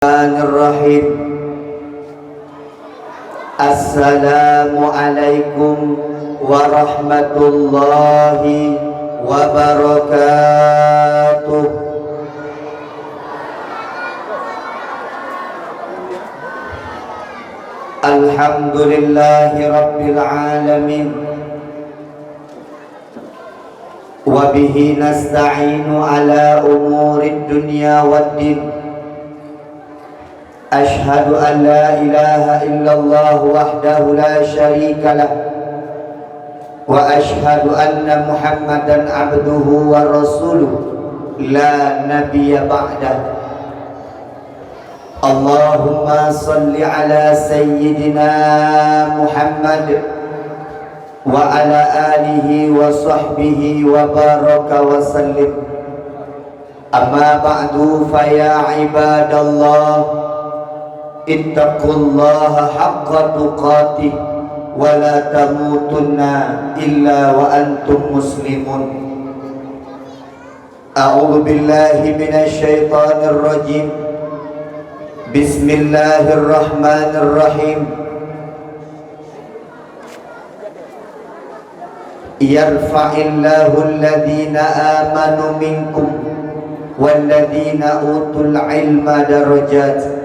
Bismillahirrahmanirrahim. Assalamualaikum warahmatullahi wabarakatuh. Alhamdulillahi rabbil alamin. Wa bihi nasta'inu ala umurid dunya waddin. Ashhadu an la ilaha illallah wahdahu la syarika lah wa ashhadu anna Muhammadan abduhu wa rasuluh la nabiyya ba'dah. Allahumma salli ala sayyidina Muhammad wa ala alihi wa sahbihi wa baraka wa sallim. Amma ba'du fa ya ibadallah, ittaqullaha haqqa tuqatih wa la tamutunna illa wa antum muslimun. A'udzu billahi minasy syaithanir rajim. Bismillahirrahmanirrahim. Yarfa'illahu alladhina amanu minkum walladhina utul ilma darajat.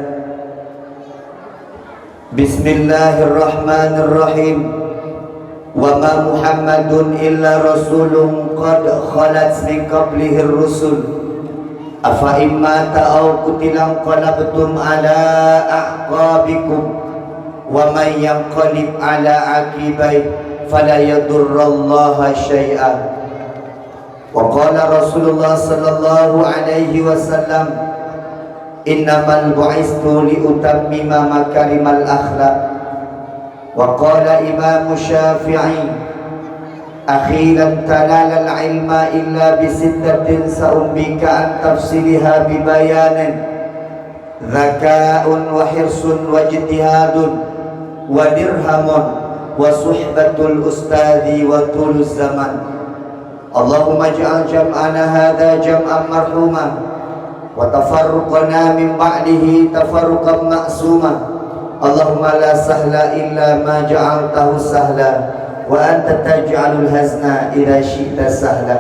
Bismillahirrahmanirrahim. Wa ma Muhammadun illa rasulun qad khalat min qablihi ar-rusul. Afa imma ta'aw qutilan qalabtum ala a'qabikum wa man yanqalib ala aqibai fala yadurrallaha syai'an. Wa qala Rasulullah sallallahu alaihi wasallam, innamal bu'istu liutammima makarimal akhlaq. Wa qala Imam Syafi'i, akhiran talal al-ilma illa bisittatin sa'umbika an tafsiliha bibayanin zaka'un wa hirsun wa ijtihadun wa dirhamun wa suhbatul ustadhi wa tulus zaman. Allahumma ja'al jam'ana hadha jam'an marhuma wa tafarruqana min ba'dihi tafarruqan ma'suma. Allahumma la sahla illa ma ja'altahu sahla wa anta taj'alul hazna idza syi'ta sahla.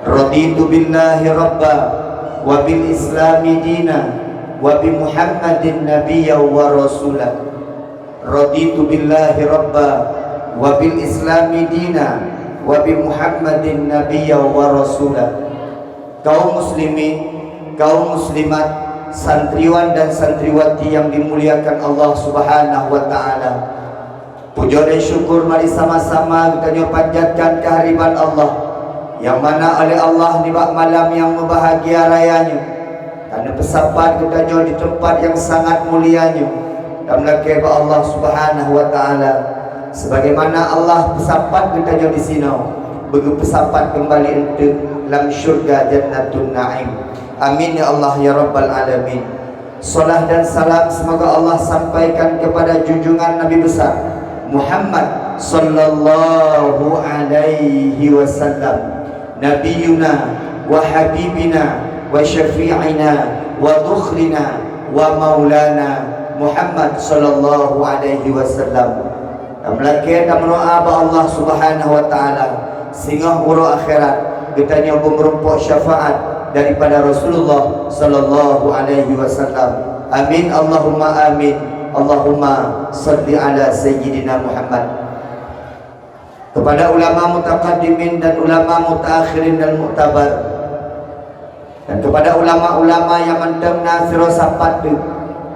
Raditu billahi rabba wa bil islami dina wa bi Muhammadin nabiyya wa rasula. Raditu billahi rabba wa bil islami dina wa bi Muhammadin nabiyya wa rasula. Kaum muslimin, kaum muslimat, santriwan dan santriwati yang dimuliakan Allah Subhanahu wa taala. Puja dan syukur mari sama-sama kita panjatkan kehadiran Allah yang mana oleh Allah di malam yang berbahagia rayanya. Karena bersapat kita di tempat yang sangat mulianya dan melakir Allah Subhanahu wa taala. Sebagaimana Allah bersapat kita di sini, begitu bersapat kembali untuk dalam syurga Jannatun Na'im. Amin ya Allah ya Rabbal Alamin. Salat dan salam semoga Allah sampaikan kepada junjungan Nabi besar Muhammad sallallahu alaihi wasallam, nabiyuna wa habibina wa syafi'ina wa dukhlina wa maulana Muhammad sallallahu alaihi wasallam. Amlakir dan doa Allah Subhanahu wa taala sehingga huru akhirat kita nyoba merumpuk syafaat daripada Rasulullah sallallahu alaihi wasallam. Amin Allahumma amin. Allahumma salli ala sayyidina Muhammad. Kepada ulama mutaqaddimin dan ulama mutaakhirin dan muktabar, dan kepada ulama-ulama yang mantap nasiro sapat tu,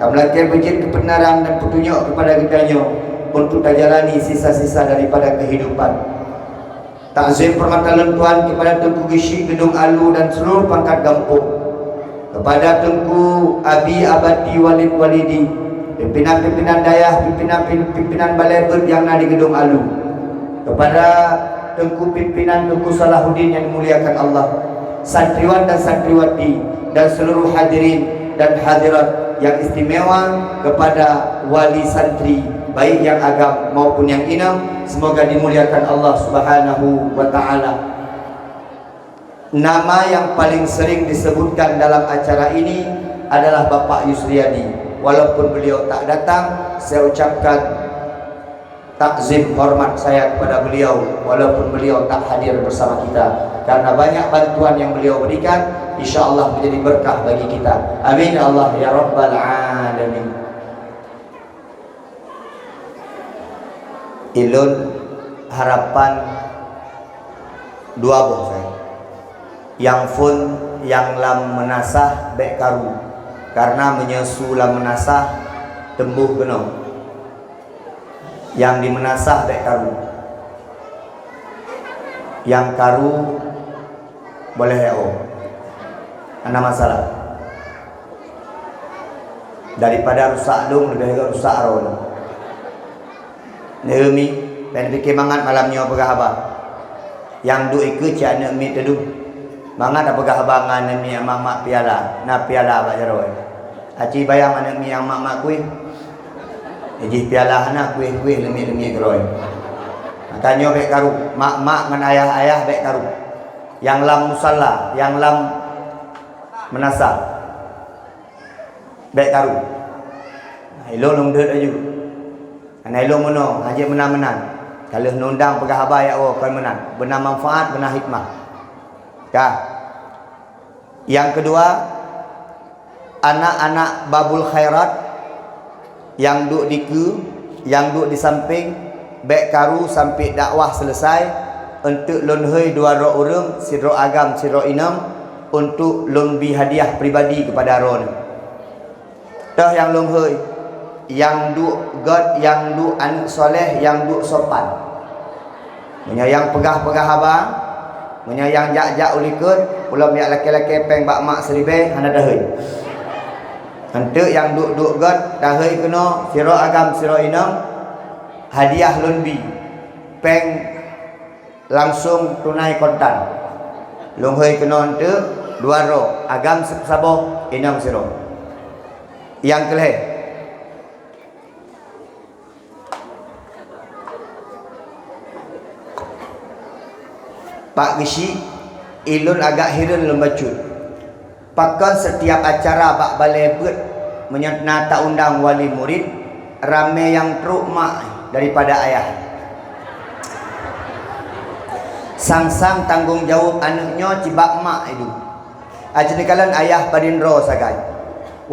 kamlakir bejit kebenaran dan petunjuk kepada kitanya untuk jalani sisa-sisa daripada kehidupan. Takzim permatalan Tuhan kepada Tengku Gishi Gedung Alu dan seluruh pangkat Gampung, kepada Tengku Abi Abadi Walid Walidi, pimpinan-pimpinan dayah, pimpinan balai ber yang ada di Gedung Alu, kepada Tengku pimpinan Tengku Salahuddin yang dimuliakan Allah, santriwan dan santriwati dan seluruh hadirin dan hadirat yang istimewa, kepada wali santri baik yang agam maupun yang inam, semoga dimuliakan Allah Subhanahu wa taala. Nama yang paling sering disebutkan dalam acara ini adalah Bapak Yusriadi. Walaupun beliau tak datang, saya ucapkan takzim hormat saya kepada beliau walaupun beliau tak hadir bersama kita, karena banyak bantuan yang beliau berikan insyaallah menjadi berkah bagi kita. Amin ya Allah ya rabbal alamin. Ilun harapan dua boh saya yang fun yang lam menasah bek karu, karena menyesu lam menasah tembuh kena yang dimenasah bek karu, yang karu boleh ya ada masalah daripada rusak dong lebih baik rusak ron. Neumi pen fikir mangat malamnya pegah abah yang du ikut cak neumi teduh mangat apa pegah abah ngan neumi mak piala na piala abah jaro aci bayang neumi yang mak kuih jadi piala anak kuih lemik keroy. Makanya bek karu mak ngan ayah bek karu yang lam musalla yang lam menasa bek karu ilo long deut aju anai lo mono haji menan kalau nundang pegah abah ya kan menan benar manfaat benar hikmah kah. Yang kedua anak-anak babul khairat yang duduk di yang duduk di samping bek karu sampai dakwah selesai untuk lon hei 2 orang siro agam siro inam untuk lon bi hadiah pribadi kepada ron dah yang lon hei yang duk god yang duk anak soleh yang duk sopan menyayang pegah-pegah abang menyayang jak-jak ulikut ulam yak laki-laki peng bak mak seribe hana dah hei hentuk yang duk god dah hei kena siro agam siro inam hadiah lunbi peng langsung tunai kontan long hei kena hentuk 2 ro agam saboh inam siro. Yang kelih Pak Gishi ilun agak hirun lembacut pakan setiap acara bak balai bet menyata undang wali murid rame yang truk mak daripada ayah sang-sang tanggung jawab anaknya cibak mak itu ajani kalan ayah padindro sagai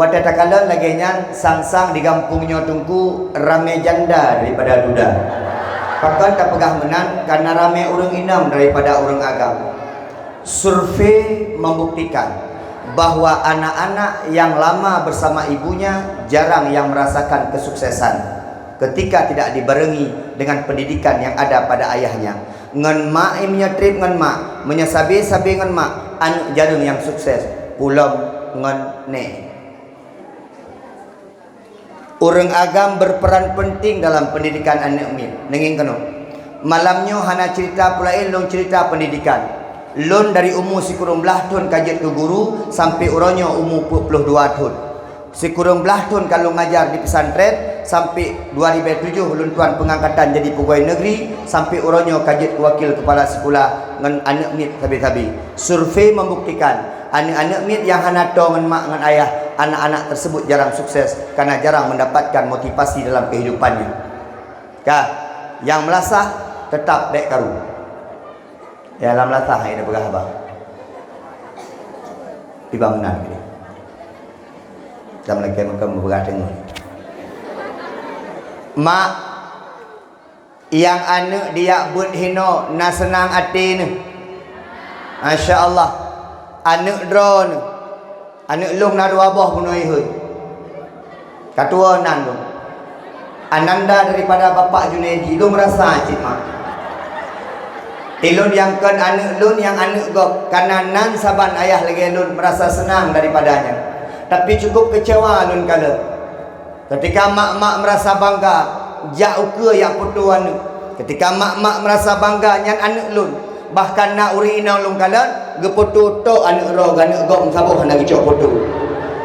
wadata kalan lagi nyan sang-sang di kampungnya tungku rame janda daripada duda pakan tak pegah menan karena rame orang inam daripada orang agam. Survei membuktikan bahwa anak-anak yang lama bersama ibunya jarang yang merasakan kesuksesan ketika tidak dibarengi dengan pendidikan yang ada pada ayahnya. Ngan mak menyetrip ngan mak menyesabi-sabi ngan mak anak jarang yang sukses pulang ngan ne. Orang agam berperan penting dalam pendidikan anak min. Nenging kena. Malamnya hana cerita pula long cerita pendidikan. Lon dari umur sikurung belah tahun kajian ke guru sampai orangnya umur 42 tahun. Sikurung belah tahun kalau ngajar di pesantren sampai 2007 lon tuan pengangkatan jadi pegawai negeri sampai orangnya kajian wakil kepala sekolah ngan anak min tabi-tabi. Survei membuktikan anak-anak mit yang hana to ngan mak ngan ayah, anak-anak tersebut jarang sukses karena jarang mendapatkan motivasi dalam kehidupannya. Kah, yang melasah tetap dek karu. Ya lam lasah ini pegah abang. Tiba menang ni. Jam lagi makam berpegah tengok. Mak yang anak dia buat hino na senang hati ni. Masya-Allah. Anak drone anak long na dua boh punoi heuy katua nan long ananda daripada bapak Junaidi long merasa cik mak ilun yang kan anak lun yang anak gop karena nan saban ayah lagi lun merasa senang daripadanya tapi cukup kecewa lun kala ketika mak-mak merasa bangga jauh ke yang putuan ketika mak-mak merasa bangga nyan anak lun bahkan nak uri inang long kala geputu to anak ro anak gom sabuh hendak cok putu.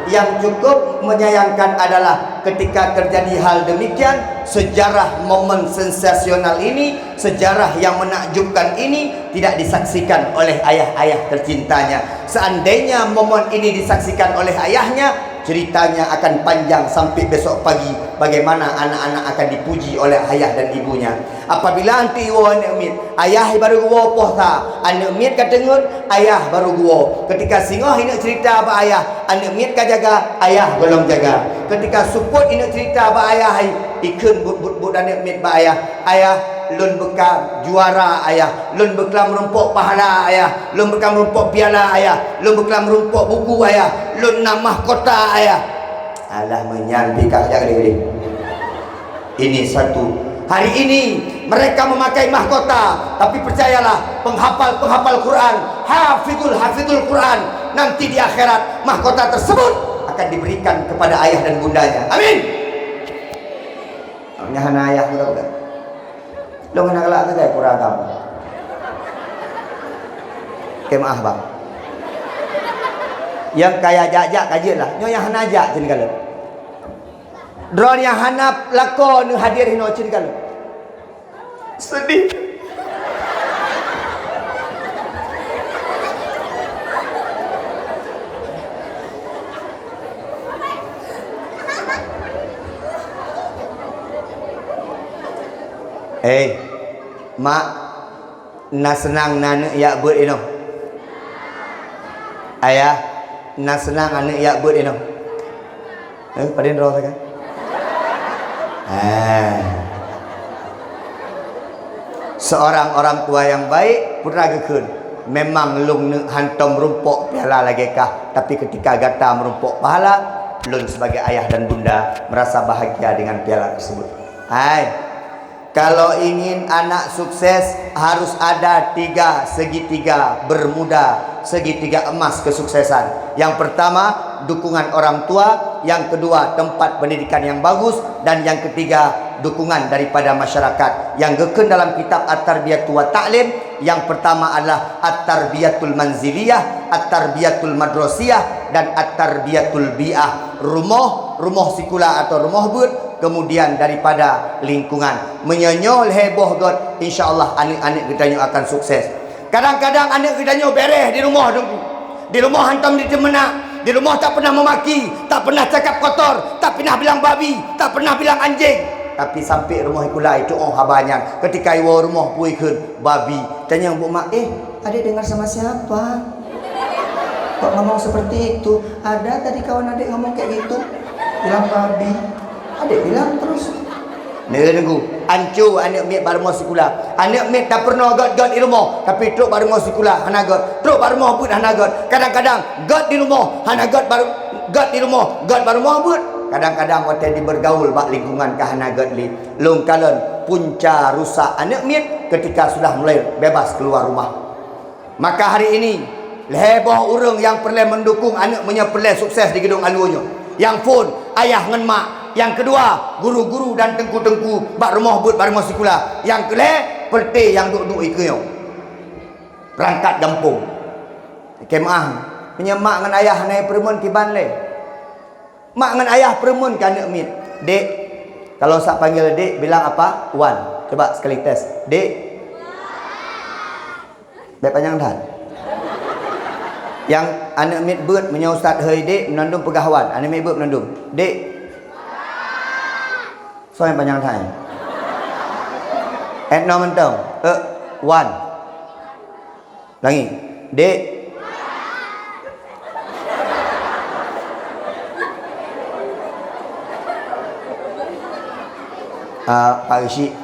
Yang cukup menyayangkan adalah ketika terjadi hal demikian, sejarah momen sensasional ini, sejarah yang menakjubkan ini tidak disaksikan oleh ayah-ayah tercintanya. Seandainya momen ini disaksikan oleh ayahnya, ceritanya akan panjang sampai besok pagi. Bagaimana anak-anak akan dipuji oleh ayah dan ibunya. Apabila nanti anak mit, ayah baru gua poh ta, anak mit kata dengar, ayah baru gua. Ketika singoh ini cerita apa ayah, anak mit ka jaga, ayah golong jaga. Ketika suput ini cerita apa ayah, ikun but anak mit ba ayah lun bekam juara ayah, lun bekam merumpuk pahala ayah, lun bekam merumpuk piala ayah, lun bekam merumpuk buku ayah, lun nak mahkota ayah. Alah menyampi kak gede-gede. Ini satu. Hari ini mereka memakai mahkota, tapi percayalah, penghafal Quran, hafizul Quran, nanti di akhirat mahkota tersebut akan diberikan kepada ayah dan bundanya. Amin. Nyahan ayah budak-budak. Lo kena kelak ke kurang kamu. Maaf bang. Yang kaya jajak kaji lah. Nyo yang hanajak cini kalau. Drone yang hanap lakon hadir hino cini kalau. Sedih. Mak na senang nana ya buat ino. Ayah na senang nana ya buat ino. Padin roh kan? Seorang orang tua yang baik putra gekun. Memang lung hantam merumpuk piala lagi kah, tapi ketika gata merumpuk pahala, lun sebagai ayah dan bunda merasa bahagia dengan piala tersebut. Kalau ingin anak sukses harus ada 3 segitiga bermuda, segitiga emas kesuksesan. Yang pertama dukungan orang tua, yang kedua tempat pendidikan yang bagus, dan yang ketiga dukungan daripada masyarakat. Yang geken dalam kitab At-Tarbiyatu wa Ta'lim, yang pertama adalah At-Tarbiyatul Manziliyah, At-Tarbiyatul Madrasiyah, dan At-Tarbiyatul Bi'ah. Rumah sikula atau rumah but, kemudian daripada lingkungan. Menyonyol heboh god, insyaallah anak-anak kita akan sukses. Kadang-kadang anak kita beres di rumah dulu. Di rumah hantam di temena, di rumah tak pernah memaki, tak pernah cakap kotor, tak pernah bilang babi, tak pernah bilang anjing. Tapi sampai rumah ikula itu habanya. Ketika iwa rumah puikun babi, tanya bu mak, adik dengar sama siapa? Kok ngomong seperti itu? Ada tadi kawan adik ngomong kayak gitu, bilang babi. Adik bilang terus. Nunggu. Ancu anak mek baru mau sekolah. Anak mek tak pernah god di rumah, tapi truk baru mau sekolah hana god. Truk baru mau but hana god. Kadang-kadang god di rumah, hana god baru god di rumah, god baru mau but. Kadang-kadang waktu di bergaul bak lingkungan ke hana god li. Long kalon punca rusak anak mek ketika sudah mulai bebas keluar rumah. Maka hari ini heboh urang yang perlu mendukung anak punya perlu sukses di gedung alunya. Yang phone ayah ngan mak. Yang kedua guru-guru dan tengku-tengku bak rumah but baru masuk sekolah. Yang kelih perte yang duk-duk ikut perangkat kampung. Kemah punya mak ngan ayah naik perempuan kiban le. Mak ngan ayah perempuan kan anak mit. Dek, kalau saya panggil dek bilang apa? Wan. Coba sekali tes. Dek. Baik panjang dah. Yang anak mit but punya ustaz hei dek menandung pegahawan. Anak mit but menandung. Dek. So yang panjang thai. No mentong. One. Lagi. Dek. Pak Isi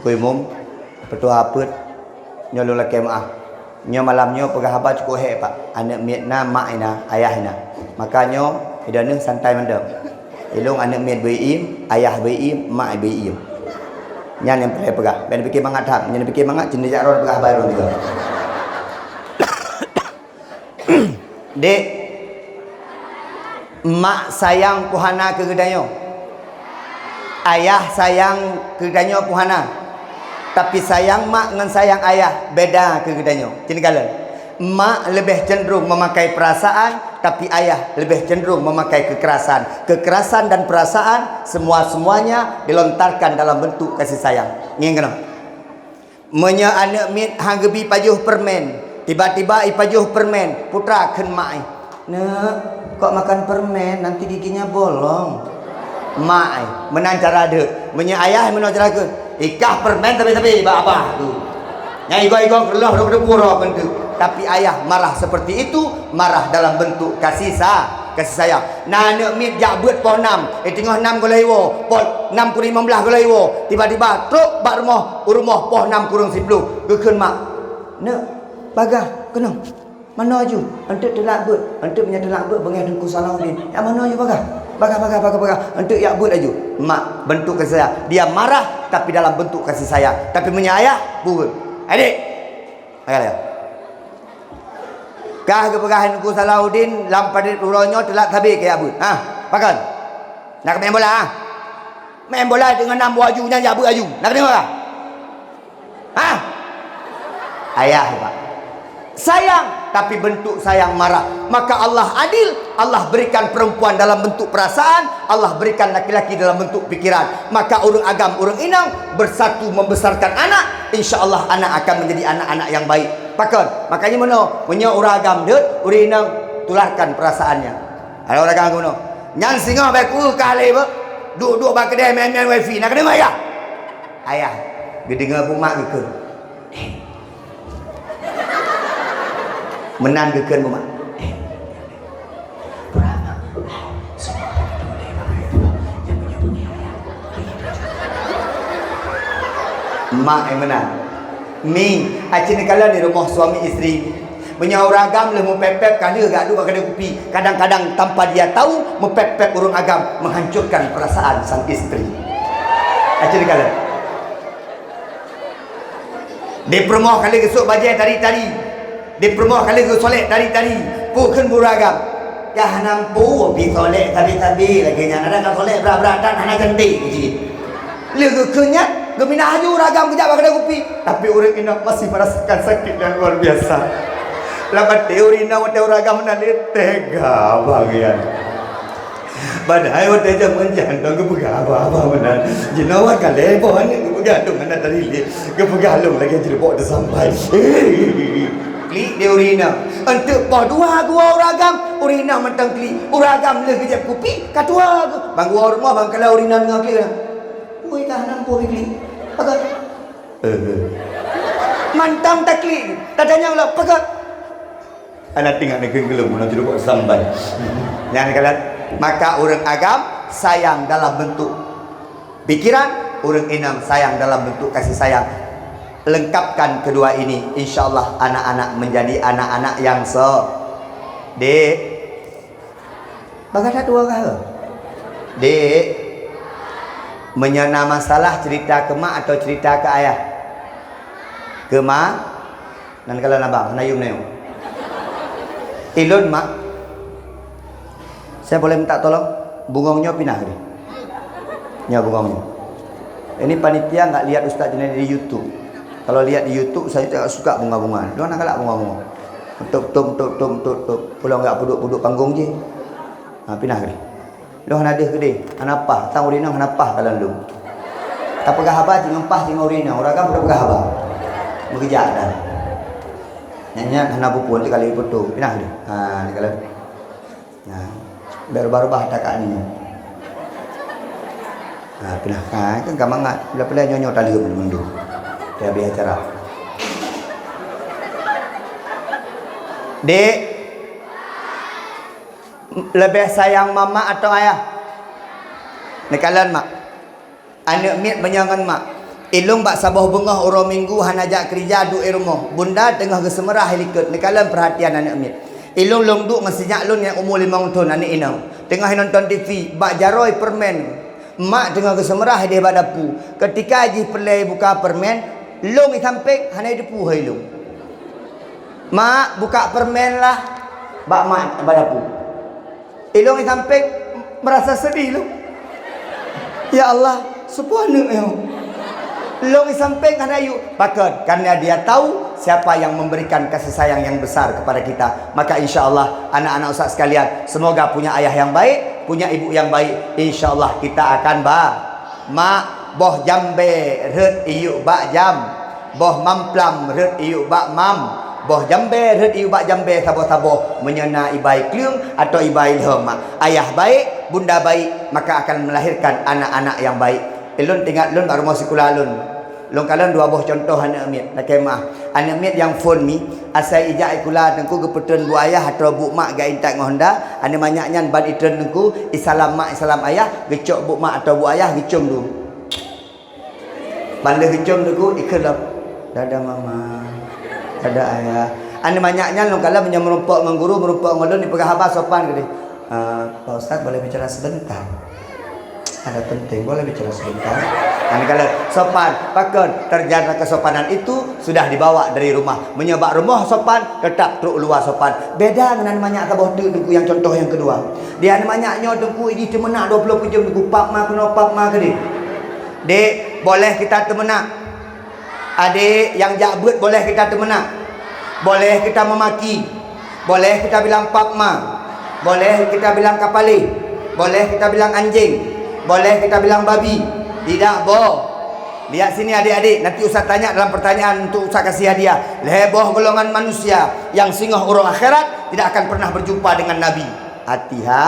Kuih mum Petua apet Nyo lula kemah Nyo malam nyo pegah cukup hek pak. Anak miet na mak ina ayah ina. Maka nyo idana santai mendem. Ilung anak miet beim, ayah beim, mak beim. Nyan yang perlu pegah. Ben fikir mangat hak, nyan fikir mangat jenis jaron pegah baru juga. Dek, mak sayang puhana ke gedanyo. Ayah sayang ke gedanyo puhana. Tapi sayang mak dengan sayang ayah beda ke gedanyo. Cini kala. Mak lebih cenderung memakai perasaan, tapi ayah lebih cenderung memakai kekerasan. Kekerasan dan perasaan semuanya dilontarkan dalam bentuk kasih sayang. Ngin kena. Menya anak mit hanggebi pajuh permen. Tiba-tiba i pajuh permen, putra ken mak. Nak, kok makan permen nanti giginya bolong. Mak menan cara ada. Menya ayah menan cara ke. Ikah permen tapi apa tu. Nyai goi-goi kelah pura bentuk. Tapi ayah marah seperti itu, marah dalam bentuk kasih sayang. Nah nak mit jak buat poh 6. Tengah 6 golaiwo, poh 6 kurang 15 golaiwo. Tiba-tiba truk bak rumah poh 6 kurang 10. Gekeun mak. Nak bagah kenang. Mana aju? Antuk telak buat. Antuk punya telak buat bengah dengku Salahuddin. Yang mana aju bagah? Bagah. Antuk yak buat aju. Mak bentuk kasih sayang. Dia marah tapi dalam bentuk kasih sayang. Tapi punya ayah buat. Adik. Ayah. Kah kepegahan ku Salahuddin lampad uronyo telak habis ke abut. Pakan. Nak main bola Main bola dengan 6 wajunya abut aju. Nak tengok ah? Ayah Pak. Sayang tapi bentuk sayang marah. Maka Allah adil. Allah berikan perempuan dalam bentuk perasaan, Allah berikan laki-laki dalam bentuk pikiran. Maka urang agam, urang inang bersatu membesarkan anak. InsyaAllah anak akan menjadi anak-anak yang baik. Pakon. Makanya mana? Punya urang agam deut, urang inang tularkan perasaannya. Ada orang agam mana? Nyan singa baik kali ba. Duk-duk ba kedai main-main wifi. Nak kena ayah. Ayah, gedengar bumak ke. Menan gekeun bumak. Mak yang menang. Ming, acin kala di rumah suami isteri. Punya orang agam le mepepep kala gak ada kedai kopi. Kadang-kadang tanpa dia tahu mepepep urang agam menghancurkan perasaan sang isteri. Acin kala. Di permoh kali gesuk bajai tari-tari. Di permoh kali gesuk solek tari-tari. Pukun buragam. Ya nampu pi solek tabi-tabi lagi nya ada kan solek berat-beratan hana gentik ji. Le geukeunnya gemina haju ragam kejap kedai kopi. Tapi urang indah masih merasakan sakit yang luar biasa. Lamat teori na wate ragam na tega bagian. Badai wate jam menjantong ke apa benar. Jinawa kale pohon ke begadung anak tadi le. Ke begalung lagi jadi bawa dah sampai. Klik teori na. Untuk bah dua gua ragam urina mentang klik. Uragam le kejap kopi katua. Bang gua rumah bang kalau urina ngaklik. Oi kahanan po klik. Pakat. Mantang taklik. Tadanya ulah pakat. Anak tinggal negeri gelum nak tidur sampai. Yang kalian maka orang agam sayang dalam bentuk pikiran, orang inam sayang dalam bentuk kasih sayang. Lengkapkan kedua ini, insyaallah anak-anak menjadi anak-anak yang Dek. Bagat dua kah? Dek. Menyana masalah cerita ke mak atau cerita ke ayah? Ke mak. Dan kalau abang nayung. Ilun mak. Saya boleh minta tolong bungongnya pindah ni. Ya bungongnya. Ini panitia nggak lihat Ustaz Junaidi di YouTube. Kalau lihat di YouTube saya tak suka bunga-bunga. Lo nak galak bunga-bunga. Tuk. Pulau nggak puduk panggung je. Pindah ni. Lo nak ada ke dia? Anapah, tang urina anapah kalau lu. Tak pegah haba jeung empah jeung urina. Urang kan pegah haba. Bekerja dah. Nyanyi hana pupun kali putu. Pindah dia. Ni kalau. Nah, baru-baru takat ni. Pindah. Kan gamangat. Bila-bila nyonyo tali mundur. Dia beli acara. Dek, lebih sayang mama atau ayah? Nekalan mak. Anak mit menyangan mak. Ilung bak sabah bengah orang minggu hanajak kerja duk rumah. Bunda tengah kesemerah helikot. Nekalan perhatian anak mit. Ilung long duk ngasijak lun yang umur 5 tahun anak inang. Tengah nonton TV, bak jaroi permen. Mak tengah kesemerah dia badapu. Ketika haji pelai buka permen, long samping hanai depu hai long. Mak buka permen lah. Bak mak badapu. Ilung di samping merasa sedih lu. Ya Allah, subhanallah. Ilung di samping kan ayu. Pakat karena dia tahu siapa yang memberikan kasih sayang yang besar kepada kita. Maka insya-Allah anak-anak Ustaz sekalian, semoga punya ayah yang baik, punya ibu yang baik. Insya-Allah kita akan mak boh jambe ret iyu bak jam. Boh mamplam ret iyu bak mam. boh jambe red iubak jambe tabo-tabo menyena ibai kliung atau ibai lema. Ayah baik, bunda baik, maka akan melahirkan anak-anak yang baik. Ilun tinggal lun baru mau sekolah lun. Lun kalian dua buah contoh anak mit. Nak kemah. Anak mit yang phone mi asai ijak ikula tengku kepetun bu ayah atau bu mak ga intak ngonda. Ane banyaknya ban itren tengku isalam mak isalam ayah gecok bu mak atau bu ayah gecom dulu. Balik gecom tengku ikhlas. Dadah mama. Dadah ayah. Ane banyaknya lun kala punya merumpok dengan guru merumpok ngodon di pegahaba sopan gede. Pak Ustaz boleh bicara sebentar? Ada penting, boleh bicara sebentar? Ane kala sopan, pakon terjadi kesopanan itu sudah dibawa dari rumah. Menyebab rumah sopan, tetap truk luar sopan. Beda dengan banyak tabah dengku yang contoh yang kedua. Dia banyaknya dengku ini temenak 20 jam dengku pap ma kena pap ma gede. Dek, boleh kita temenak. Adik yang jabut boleh kita temenak. Boleh kita memaki. Boleh kita bilang pap ma. Boleh kita bilang kapali. Boleh kita bilang anjing. Boleh kita bilang babi. Tidak boh. Lihat sini adik-adik. Nanti Ustaz tanya dalam pertanyaan untuk Ustaz kasih hadiah. Leboh golongan manusia yang singoh urang akhirat tidak akan pernah berjumpa dengan Nabi. Hati-ha.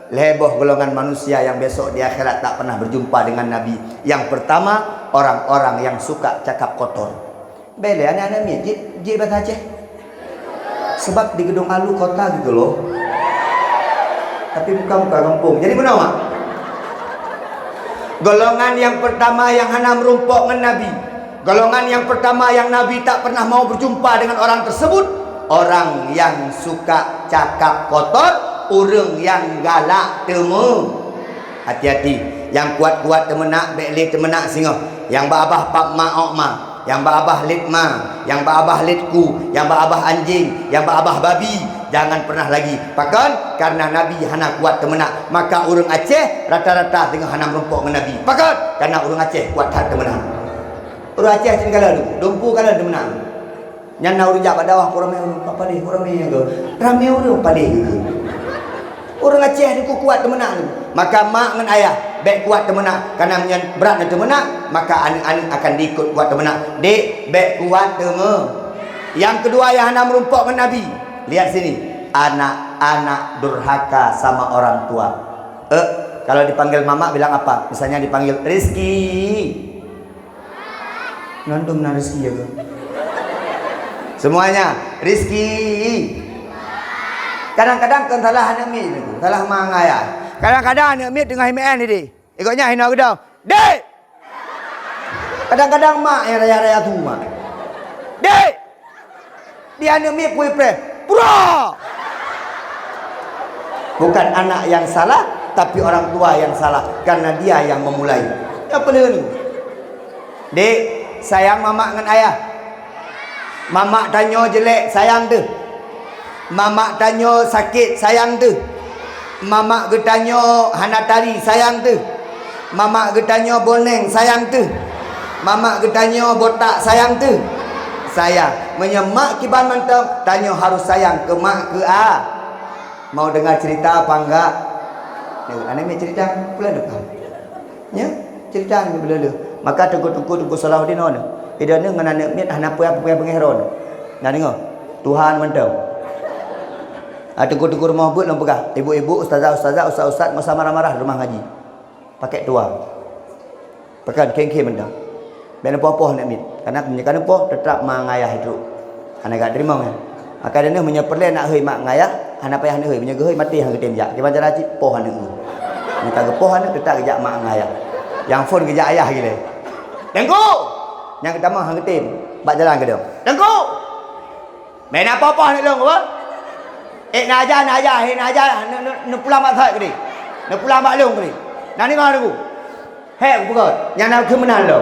Leboh golongan manusia yang besok di akhirat tak pernah berjumpa dengan Nabi. Yang pertama, orang-orang yang suka cakap kotor. Bele anak-anak ni je bahasa Aceh. Sebab di Gedung Alu kota gitu loh. Tapi bukan kampung. Jadi benar mak? Golongan yang pertama yang hana merumpok dengan Nabi. Golongan yang pertama yang Nabi tak pernah mau berjumpa dengan orang tersebut. Orang yang suka cakap kotor. Orang yang galak temu. Hati-hati. Yang kuat-kuat temenak, bekli temenak singoh. Yang babah pap ma ok ma. Yang babah litma, yang babah litku, yang babah anjing, yang babah babi, jangan pernah lagi. Pakon karena Nabi hana kuat temenak, maka orang Aceh rata-rata tengah hana merumpok dengan Nabi. Pakon karena orang Aceh kuat hati temenak. Orang Aceh sini kala tu, dompu kala temenak. Nyana urang jak bawah kurang apa ni? Kurang ni ke? Ramai orang pada ke? Orang Aceh ni kuat temenak tu. Maka mak dengan ayah baik kuat temenak karena berat dan temenak, maka anak-anak akan diikut kuat temenak. Dek baik kuat temenak. Yang kedua yang hana merumpok dengan Nabi. Lihat sini, anak-anak durhaka sama orang tua. Kalau dipanggil mama bilang apa? Misalnya dipanggil Rizki. Nandum na Rizki ya ke? Semuanya Rizki. Kadang-kadang kan salah anak mi itu, salah mang ayah. Kadang-kadang anak mit tengah HMN ni. Ikutnya hina gedang. Dek. Kadang-kadang mak yang raya-raya tu mak. Dek. Dia anak mit kuih pre. Pura. Bukan anak yang salah, tapi orang tua yang salah karena dia yang memulai. Apa ni? Dek, sayang mama dengan ayah. Mama tanya jelek, sayang tu. Mama tanya sakit, sayang tu. Mama getanyo hana tari sayang tu. Mama getanyo boneng sayang tu. Mama getanyo botak sayang tu. Sayang. Menyemak kiban mantap tanyo harus sayang ke mak ke a. Mau dengar cerita apa enggak? Ane mi cerita pula depan. Ya, cerita ni bila. Maka tunggu Salahuddin on. Ida ni dengan anak mit hana apa pengeron. Nak dengar? Tuhan mantap. Tegur-tegur rumah but lampu kah? Ibu-ibu, ustazah-ustazah, ustaz-ustaz masa marah-marah rumah ngaji. Pakai tua. Pakai keng-keng benda. Biar apa-apa nak mit. Karena menyekan apa tetap mangayah itu. Anak gak terima kan. Maka dia ni menyeperle nak hei mak ngayah, hana payah nak hei, menjaga hei mati hang ketem jak. Ki macam racik poh hana u. Maka ke poh hana tetap kejak mak ngayah. Yang phone kejak ayah gile. Dengku. Yang pertama hang ketem, bak jalan ke dia. Dengku. Main apa-apa nak long apa? Nak ajar, nak pulang mak thai ke ni? Nak pulang mak long ke ni? Nak dengar aku? Hei, bukan. Yang nak ke mana lo?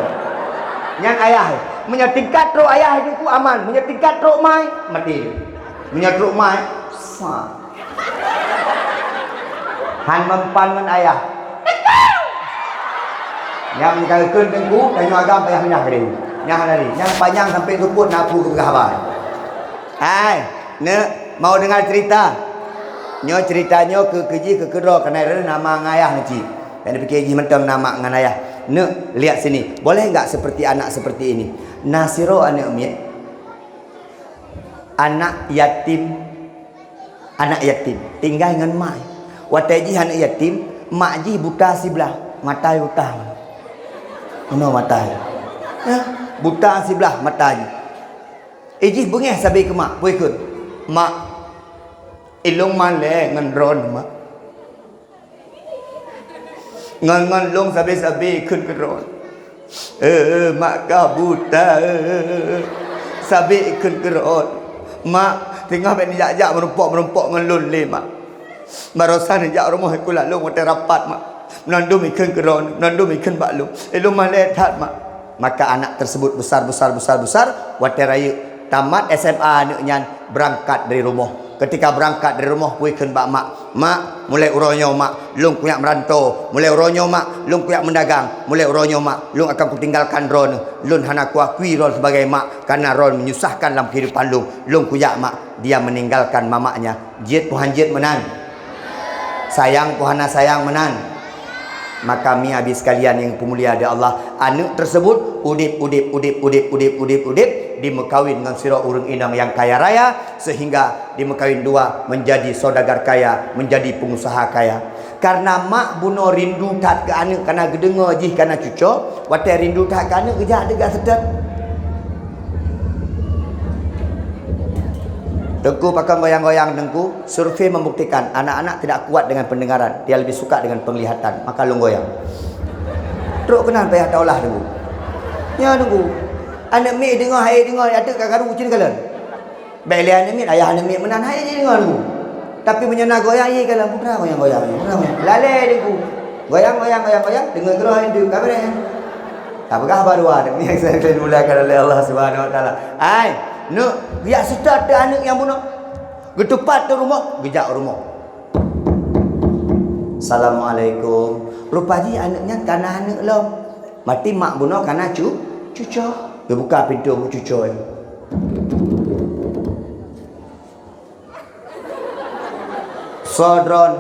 Yang ayah. Menyetingkat teruk ayah itu ku aman. Menyetingkat teruk mai, mati. Menyetruk mai, sah. Han mempan dengan ayah. Yang menjaga tengku, tanya agam payah minah ke dia. Yang hari, yang panjang sampai tuput napu ke kahaban. Hai, nak mau dengar cerita? Nyo ceritanya ke keji ke kedua kena nama ayah nanti. Yang dipikir keji mentang nama dengan ayah. Nak lihat sini. Boleh enggak seperti anak seperti ini? Nasiro anak umit. anak yatim tinggal dengan mak. Wataji anak yatim, mak ji buta sebelah, mata buta. Mana mata? Ya, buta sebelah matanya. Iji bengih sabi ke mak, boleh ikut. Mak, ilung male ngan ron mak. Ngan long sabi ikut ke ron. Mak kau buta. Sabi ikut ke ron. Mak tengah ben jak merumpok ngan lun le mak. Barosan jak rumah aku lalu mate rapat mak. Menandum ikan keron, menandum ikan baklung. Ilung male that mak. Maka anak tersebut besar. Wate raya tamat SMA anaknya berangkat dari rumah. Ketika berangkat dari rumah puikan bak mak mulai uronyo mak, lung kuyak merantau, mulai uronyo mak, lung kuyak mendagang, mulai uronyo mak, lung akan kutinggalkan ron, lun hana ku akui ron sebagai mak karena ron menyusahkan dalam kehidupan lung kuyak mak, dia meninggalkan mamaknya. Jit puhan jit menan. Sayang puhana sayang menan. Maka mi habis sekalian yang pemulia ada Allah, anak tersebut udip dimekawin dengan sira urang inang yang kaya raya sehingga dimekawin dua menjadi saudagar kaya, menjadi pengusaha kaya. Karena mak buno rindu tat ke anak karena gedengo jih karena cucu, wate rindu tat ke anak gejak degat sedap. Tengku pakai goyang-goyang dengku. Survei membuktikan anak-anak tidak kuat dengan pendengaran, dia lebih suka dengan penglihatan. Maka lu goyang. Teruk kenal payah taulah dengku. Ya dengku. Anak mi dengar hai dengar ada kat garu cin kala. Baik le anak mi ayah anak mi menan hai dengar dengku. Tapi menyana goyang ye kala putra goyang-goyang. Lale dengku. Goyang dengar gerah itu kabar ya. Apakah baru ada ni yang saya dimulakan oleh Allah Subhanahu wa taala. Ai nak biar sedar ada anak yang bunuh. Getupat tu rumah, gejak rumah. Assalamualaikum. Rupanya anaknya karena anak lom. Mati mak bunuh karena cucu. Dia buka pintu cucu. Sodron.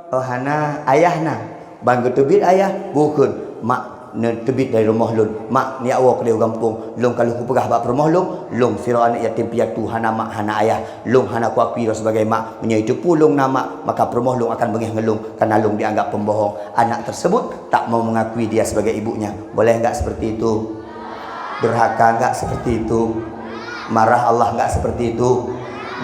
Oh hana ayahna. Bang getubit ayah bukan mak tebit dari rumah lun. Mak ni awak dia kampung. Lung kalau ku pegah bak rumah lung sira anak yatim piatu hana mak hana ayah. Lung hana ku akui sebagai mak. Nya itu pulung nama, maka rumah lung akan bengih ngelung karena lung dianggap pembohong. Anak tersebut tak mau mengakui dia sebagai ibunya. Boleh enggak seperti itu? Durhaka enggak seperti itu? Marah Allah enggak seperti itu?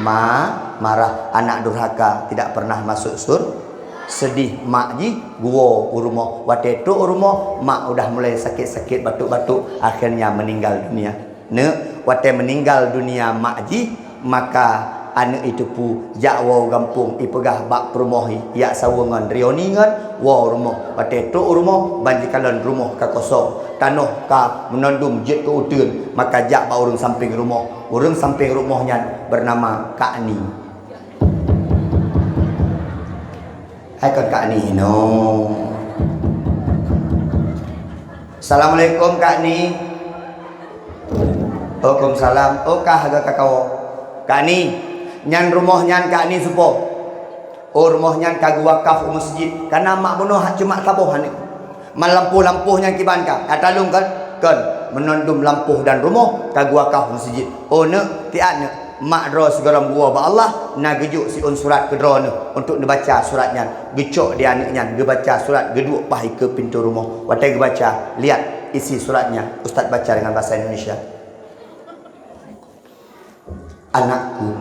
Marah anak durhaka tidak pernah masuk surga. Sedih mak ji gua rumah wate tu rumah mak udah mulai sakit-sakit batuk-batuk akhirnya meninggal dunia. Ne wate meninggal dunia mak ji maka anak itu pu jak wa gampung ipegah bak perumahi ya sawangan rioningan wa rumah wate tu rumah banjikalan rumah ka kosong tanah ka menandum jet ke udun maka jak ba urang samping rumahnya bernama Kak Ni. Hai Kak Ni no. Assalamualaikum Kak Ni. Waalaikumsalam. Oh kah agak kakao. Kak Ni, nyan rumah nyan Kak Ni supo. Oh rumah nyan kagu wakaf masjid. Karena mak bunuh cuma tabuh ni. Malampuh-lampuh nyan kiban ka. Atalung kan? Kan menandum lampuh dan rumah kagu wakaf masjid. Oh ne tiat ne mak dro segala gua ba Allah na gejuk si surat ke dro untuk dibaca suratnya gecok dia anaknya gebaca surat geduk pahi ke pintu rumah watai gebaca lihat isi suratnya ustaz baca dengan bahasa Indonesia. Anakku,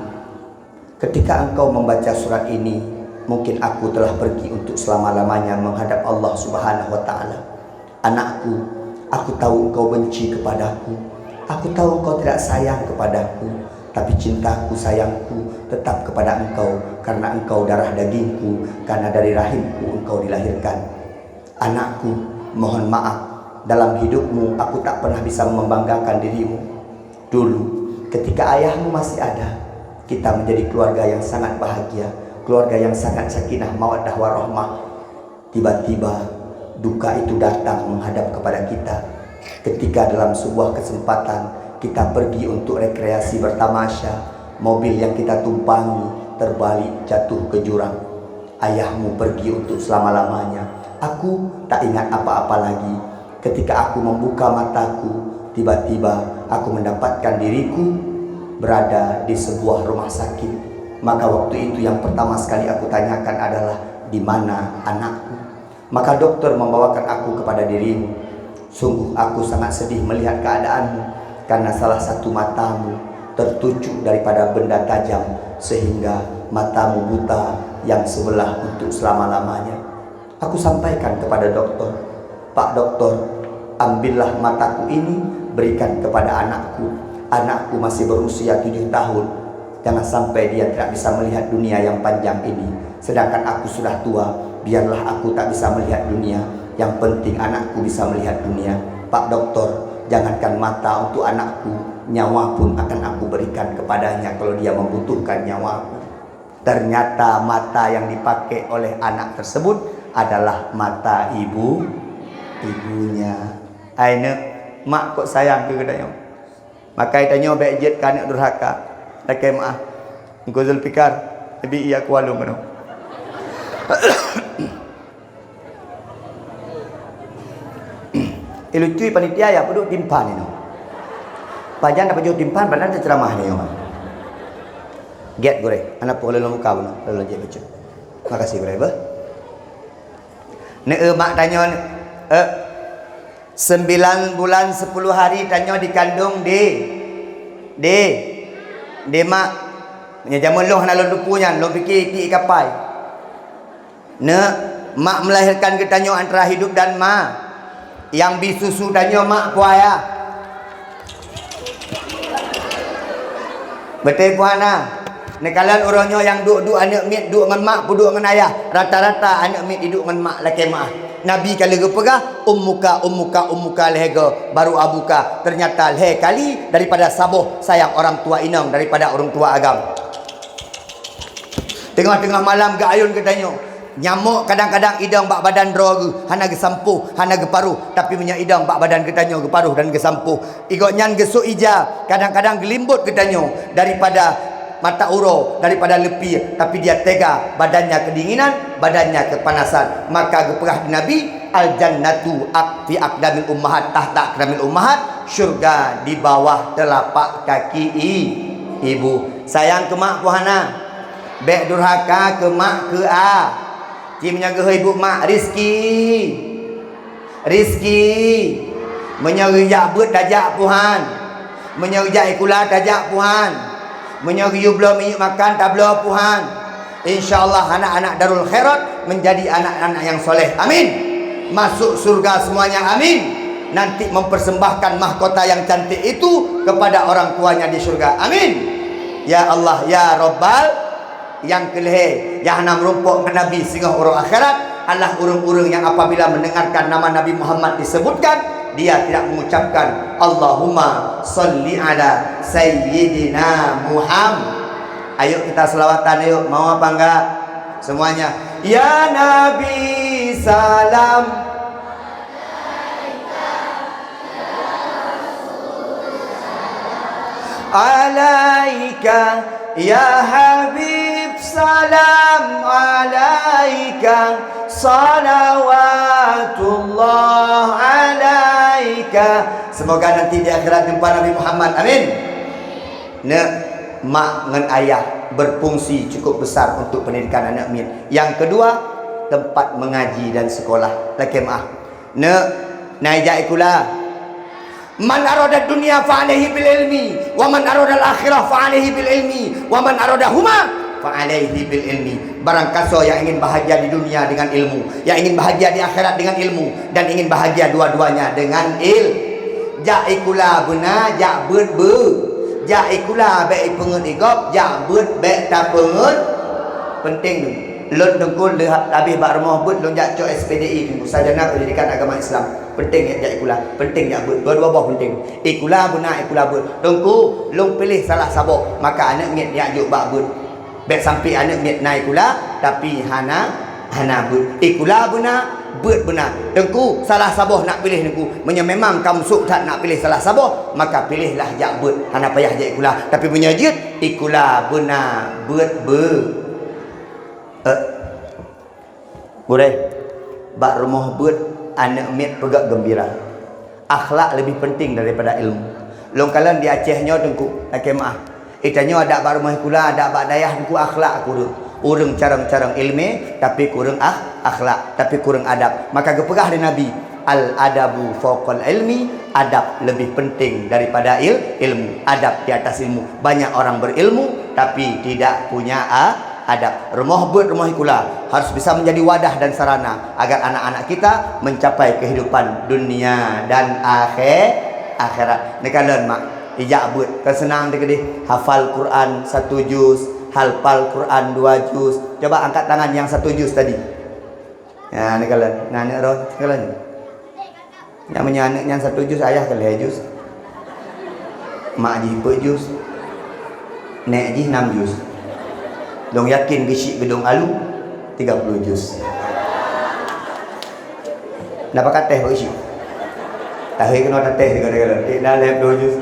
ketika engkau membaca surat ini mungkin aku telah pergi untuk selama-lamanya menghadap Allah Subhanahu wa taala. Anakku, aku tahu engkau benci kepadaku, aku tahu engkau tidak sayang kepadaku. Tapi cintaku, sayangku tetap kepada engkau karena engkau darah dagingku, karena dari rahimku engkau dilahirkan. Anakku, mohon maaf dalam hidupmu aku tak pernah bisa membanggakan dirimu. Dulu ketika ayahmu masih ada, kita menjadi keluarga yang sangat bahagia, keluarga yang sangat sakinah mawaddah warahmah. Tiba-tiba duka itu datang menghadap kepada kita ketika dalam sebuah kesempatan kita pergi untuk rekreasi bertamasya, mobil yang kita tumpangi terbalik jatuh ke jurang. Ayahmu pergi untuk selama-lamanya. Aku tak ingat apa-apa lagi. Ketika aku membuka mataku, tiba-tiba aku mendapatkan diriku berada di sebuah rumah sakit. Maka waktu itu yang pertama sekali aku tanyakan adalah, di mana anakku? Maka dokter membawakan aku kepada dirimu. Sungguh aku sangat sedih melihat keadaanmu, karena salah satu matamu tertuju daripada benda tajam sehingga matamu buta yang sebelah untuk selama-lamanya. Aku sampaikan kepada dokter, Pak dokter, ambillah mataku ini, berikan kepada anakku. Anakku masih berusia 7 tahun. Jangan sampai dia tidak bisa melihat dunia yang panjang ini. Sedangkan aku sudah tua, biarlah aku tak bisa melihat dunia. Yang penting anakku bisa melihat dunia. Pak dokter, jangankan mata untuk anakku, nyawa pun akan aku berikan kepadanya kalau dia membutuhkan nyawaku. Ternyata mata yang dipakai oleh anak tersebut adalah mata ibunya. Aina, mak kok sayang ke katanya. Maka tanya baik jet kan durhaka. Lakai maaf. Engkau Zulfikar, lebih iya kualu mana. Lucu panitia ya peduk timpan ini. Pajan dapat jauh timpan badan ceramah ni. Get gore, anak pun lalu muka pun lalu je baca. Makasih gore bah. Ne mak tanya 9 bulan 10 hari tanya dikandung de mak nya jamun long hana long punya long fikir ki kapai. Ne mak melahirkan ke tanya antara hidup dan ma. Yang bisusu tanya mak puaya. Betul puana. Nekalan orangnya yang duk anak mit duk dengan mak pu duk dengan ayah. Rata-rata anak mit hidup dengan mak laki mak. Nabi kali gepegah ummuka lehega baru abuka. Ternyata leh kali daripada saboh sayang orang tua inang daripada orang tua agam. Tengah-tengah malam ga ayun katanya. Nyamuk kadang-kadang idang bak badan droge, hana ge sampuh, hana ge paruh, tapi punya idang bak badan ketanya ge paruh dan ge sampuh. Igot nyan ge su ija, kadang-kadang gelimbut ketanya daripada mata uro, daripada lepi, tapi dia tega, badannya kedinginan, badannya kepanasan. Maka ge perah Nabi, al jannatu fi aqdamil ummahat tahta aqdamil ummahat, syurga di bawah telapak kaki ibu. Sayang ke mak puhana, bek durhaka ke mak ke a. Dia menyaga ibu mak Rizki menyari jabut dajak Tuhan, menyari ikula dajak Tuhan, menyari belum makan tablo Tuhan. InsyaAllah anak-anak Darul Khairat menjadi anak-anak yang soleh, amin. Masuk surga semuanya, amin. Nanti mempersembahkan mahkota yang cantik itu kepada orang tuanya di surga, amin. Ya Allah ya Rabbal. Yang kelih yang nak merumpuk ke Nabi sehingga orang akhirat adalah urung-urung yang apabila mendengarkan nama Nabi Muhammad disebutkan, dia tidak mengucapkan Allahumma salli ala Sayyidina Muhammad. Ayo kita selawatan yuk, mau apa enggak semuanya? Ya Nabi salam alaika ya Habib salam alaika salawatullah alaika. Semoga nanti di akhirat jumpa Nabi Muhammad, amin. Mak dengan ayah berfungsi cukup besar untuk pendidikan anak min. Yang kedua, tempat mengaji dan sekolah. Laki maaf. Naija ikula. Man arada dunia fa alaihi bil ilmi wa man arada al akhirah fa alaihi bil ilmi wa man arada huma fa alaihi bil ilmi. Barang kaso yang ingin bahagia di dunia dengan ilmu, yang ingin bahagia di akhirat dengan ilmu, dan ingin bahagia dua-duanya dengan ja ikula bena ja beut be ja ikula be pengen igop ja beut be ta pengen penting tu. Lon dengkul habis bak rumah beut lon jak cok SPDI tu sarjana pendidikan agama Islam. Penting ya ikula, penting ya beut. Dua-dua bah penting. Ikula benar ikula beut. Dengku long pilih salah sabok, maka anak mit ya juk bak beut. Bek sampai anak mit naik ikula tapi hana beut. Ikula benar, beut benar. Dengku salah sabok nak pilih dengku. Memang kamu sukses nak pilih salah sabok, maka pilihlah jak beut. Hana payah jak ikula. Tapi punya jid ikula benar, beut be. Boleh bak rumah beut anak mit pegak gembira. Akhlak lebih penting daripada ilmu. Long kalan di Acehnya dengku, laki maaf. Itanya ada bak rumah kula, ada bak dayah ku akhlak kurang. Urang carang-carang ilmu tapi kurang akhlak, tapi kurang adab. Maka gepegah dari Nabi, al adabu fawqal ilmi, adab lebih penting daripada ilmu. Adab di atas ilmu. Banyak orang berilmu tapi tidak punya adab. Rumah kula harus bisa menjadi wadah dan sarana agar anak-anak kita mencapai kehidupan dunia dan akhirat. Nekalan mak ijak buat kan senang dia hafal Quran 1 juz, hafal Quran 2 juz. Coba angkat tangan yang 1 juz tadi. Ya nekalan. Nah nek roh nekalan. Namanya anak yang 1 juz ayah kali juz. Mak ji 4 juz. Nek ji 6 juz. Dong yakin bisik gedung alu 30 juz. Napa kateh kok isi? Tahu kena teteh gara-gara dah lep 2 juz.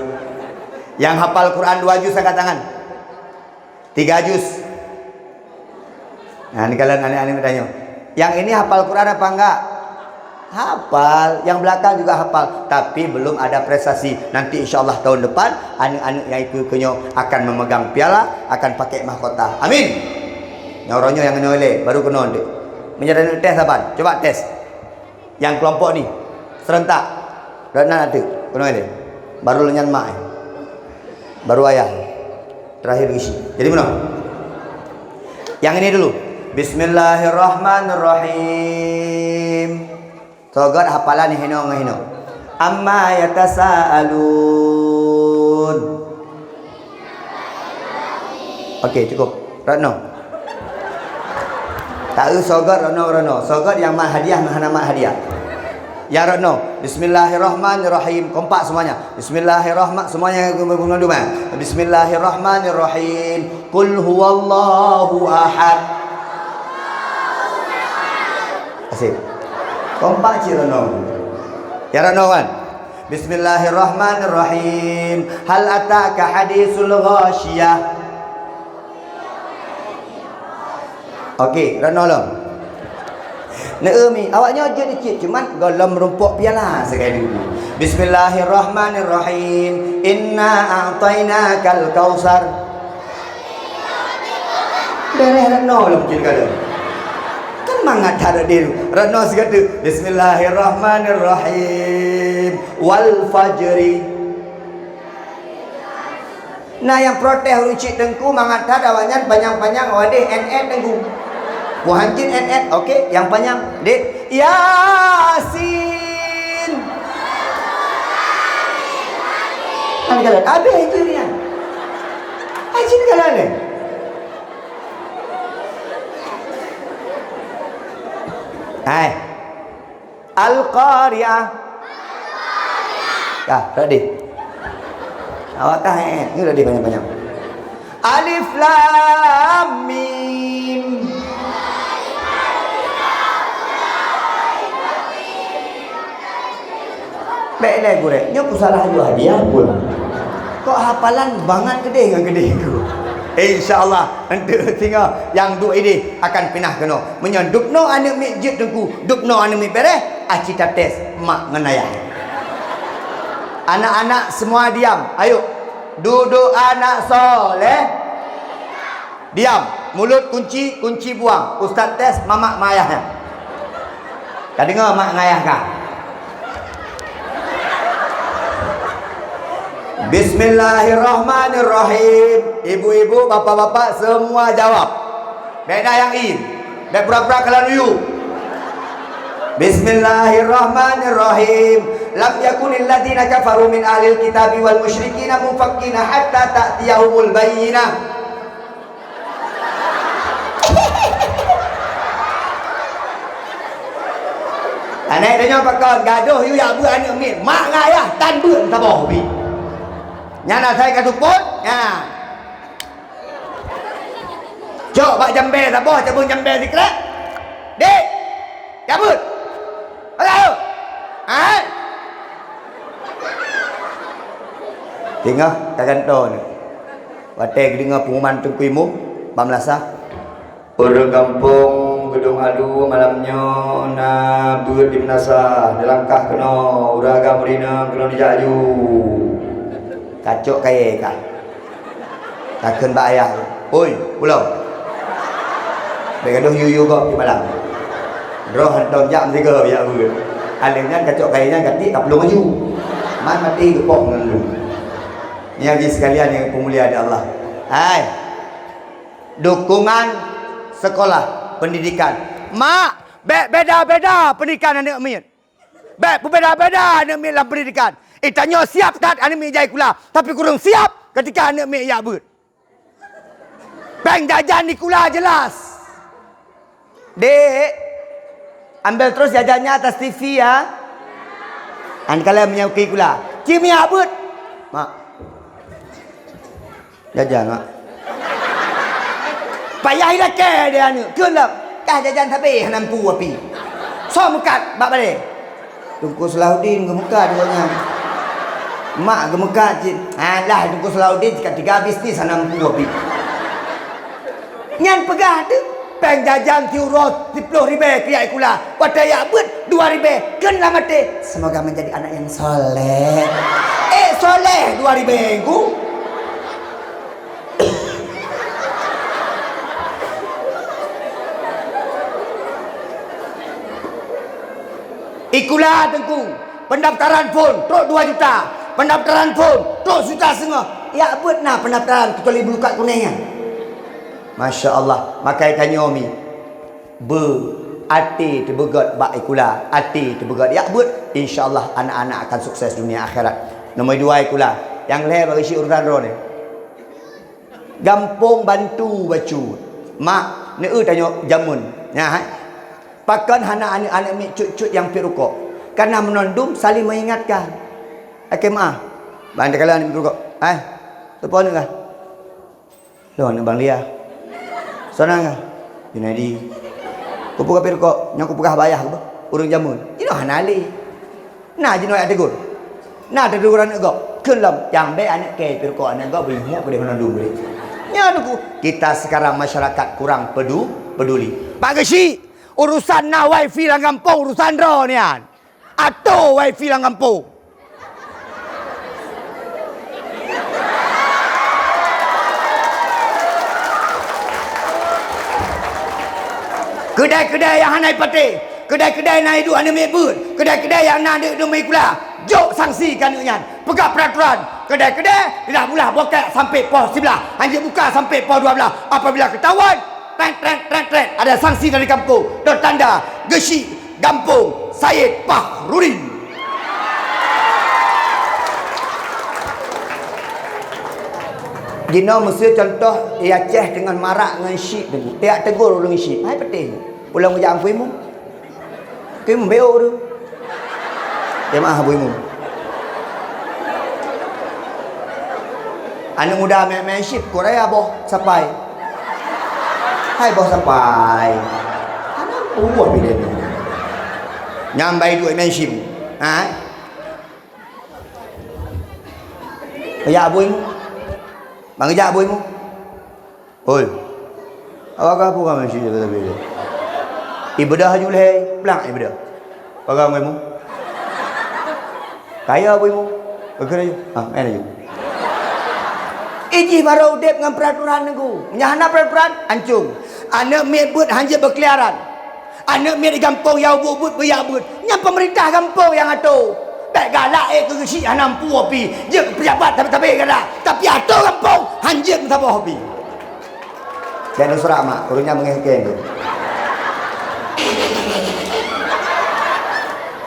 Yang hafal Quran 2 juz angkat tangan. 3 juz. Nah, ini kalian aneh-aneh bertanya. Yang ini hafal Quran apa enggak? Hafal. Yang belakang juga hafal, tapi belum ada prestasi. Nanti insyaallah tahun depan anak-anak yang ikut kenyo akan memegang piala, akan pakai mahkota. Amin. Nyoronyo yang noleh baru kena ndek. Menjadi tes saban. Coba tes. Yang kelompok ni serentak. Dan ada kena ndek. Baru lenyan mak. Baru ayah. Terakhir isi. Jadi mana? Yang ini dulu. Bismillahirrahmanirrahim. Sogot hafalan hino ngahino. Amma yatasaalun. Okey, cukup. Ratno. Tahu sogot Ratno. Sogot yang mak hadiah mahana mak hadiah. Ya Ratno. Bismillahirrahmanirrahim. Kompak semuanya. Bismillahirrahmanirrahim. Semuanya guna dulu. Bismillahirrahmanirrahim. Qul huwallahu ahad. Asik. Kompak ci Ratno. Ya Ratno kan. Bismillahirrahmanirrahim. Hal ataka hadisul ghasyiyah. Okey, Ratno long. Naumi, awaknya aja dikit cuman golom rumpuk piala sekali dulu. Bismillahirrahmanirrahim. Inna a'tainakal kautsar. Bereh Ratno long cil kada. Kan mangat ada dulu. Ratno sekata Bismillahirrahmanirrahim. Wal fajri. Nah yang protes rucik tengku mangat ada awaknya panjang-panjang wadih NN tengku. Muhancin NN, okey, yang panjang, dek. Yasin. Kan kalian, habis itu ni. Ajin kalian. Hai. Al-Qari'ah. Dah, ready. Awak kah ni ready panjang-panjang. Alif Lam Mim. Baiklah gue, nyo salah juga hadiah pun. Kok hafalan banget gede dengan gede ku. InsyaAllah nanti tinggal yang duk ini akan pindah kena. Menyendukno anak masjid tengku, dukno anak mi pereh, acita tes mak ngenayah. Anak-anak semua diam. Ayo. Duduk anak soleh. Diam. Mulut kunci buang. Ustaz tes mamak mayahnya. Kau dengar mak ngayah kah? Bismillahirrahmanirrahim. Ibu-ibu, bapak-bapak semua jawab. Beda yang in. Dan pura-pura kalian you. Bismillahirrahmanirrahim. Lam yakunil ladzina kafaru min ahlil kitabi wal musyrikina mufakkina hatta ta'tiyahumul bayyinah. Anak dia pakon gaduh you ya bu anak min. Mak ngayah tan beun taboh bi. Nyana saya katuput, ya. Cok bak jambe taboh cabung jambe dikrak. Dek. Cabut. Ayo. Ha? Tengah kaganto ni. Watek dengar pengumuman tengku imu Bamlasa. Orang kampung gedung alu malamnya na buat di Menasa dilangkah kena uraga merina kena dijaju. Kacok kaya kah? takkan ba ayah. Oi, pulau. Begaduh yuyu kok di malam. Roh hantam jam 3 ya bu. Alingnya kacok kayaknya ganti tak belum maju. Man mati gepok dengan lu. Yang sekalian yang pemulia di Allah. Hai. Dukungan sekolah pendidikan. Mak, beda-beda pendidikan anak min. Berbeda-beda anak min dalam pendidikan. Tanya siap tak anak min jai kula, tapi kurang siap ketika anak min ya ber. Bank jajan di kula jelas. Dek, ambil terus jajannya atas TV ya. An kalian menyauki kula. Cimi abut. Mak. Jajan mak. Payah dah ke dia ni. Kenap. Kah jajan tapi nampu api. So mekat bak balik. Tunggu Salahuddin gemekat dia. Mak gemekat cik. Alah tunggu Salahuddin tiga bisnis nampu api. Nyan pegah tu. Peng jajan tiurut 10 ribu kriai kula. Pada ya but 2 ribu. Kenlah mati. Semoga menjadi anak yang soleh. Soleh 2 ribu. Ikulah tengku. Pendaftaran pun truk 2 juta. Pendaftaran pun truk 1,5 juta. Ya but nah pendaftaran kecuali belukat kuningnya. Masya Allah. Makai kanyomi. Ati terbegot bak ikula. Ati terbegot. Ya but. InsyaAllah anak-anak akan sukses dunia akhirat. Nombor 2 ikula. Yang leher bagi si urutan roh ni. Gampung bantu bacu. Mak. Ni tanya jamun. Ya. Pakan anak-anak mi cut-cut yang pirukok. Karena menondum saling mengingatkan. Okey maaf. Bang kalian ni pirukok. Telepon ni kah? Lo ni Bang Lia. Sonang kah? Junaidi. Kau buka pirukok. Yang kau buka bayar ke? Urung jamun. Ini hanali. Nah jenuh ayat tegur. Nah tegur anak kau. Kelam. Yang baik anak ke pirukok anak kau. Bihuk boleh menondum boleh. Ya aduku. Kita sekarang masyarakat kurang peduli. Pak Geshi. Urusan na wifi lang kampung, urusan ro niyan. Ato wifi lang kampung. Kedai-kedai yang hanai pati, kedai-kedai na hidup ane mebut, kedai-kedai yang na duk mai kula, jok sanksikan niyan. Pegak peraturan. Kedai-kedai tidak boleh buka sampai pos 11. Hanya buka sampai pos 12. Apabila ketahuan Tren. Ada sanksi dari kampung. Dan tanda Geshi Kampung Syed Fahrudin. Gino mesti contoh Aceh dengan marak dengan syik tu. Tiap tegur orang syik. Hai penting. Pulang ujang kuimu. Kuimu beo tu. Dia mah buimu. Anak muda main syik Korea boh sampai. Hai bos sampai. Anak buah bila ni. Nyambai duit mensim. Kerja abuimu. Bang kerja abuimu. Oi. Awak apa kamu mensim kata bila? Ibadah julai, pelang ibadah. Apa kamu? Kaya abuimu. Bekerja. Main aja. Iji baru dep dengan peraturan aku. Nyahana peraturan ancung. Anak mebut hanya berkeliaran. Anak mi di kampung yang bubut berbut. Yang pemerintah kampung yang atur. Tak galak ke Geshi nampu api. Dia pejabat tapi galak. Tapi atur kampung hanya mentabah hobi. Jangan surat mak, urutnya mengekeng tu.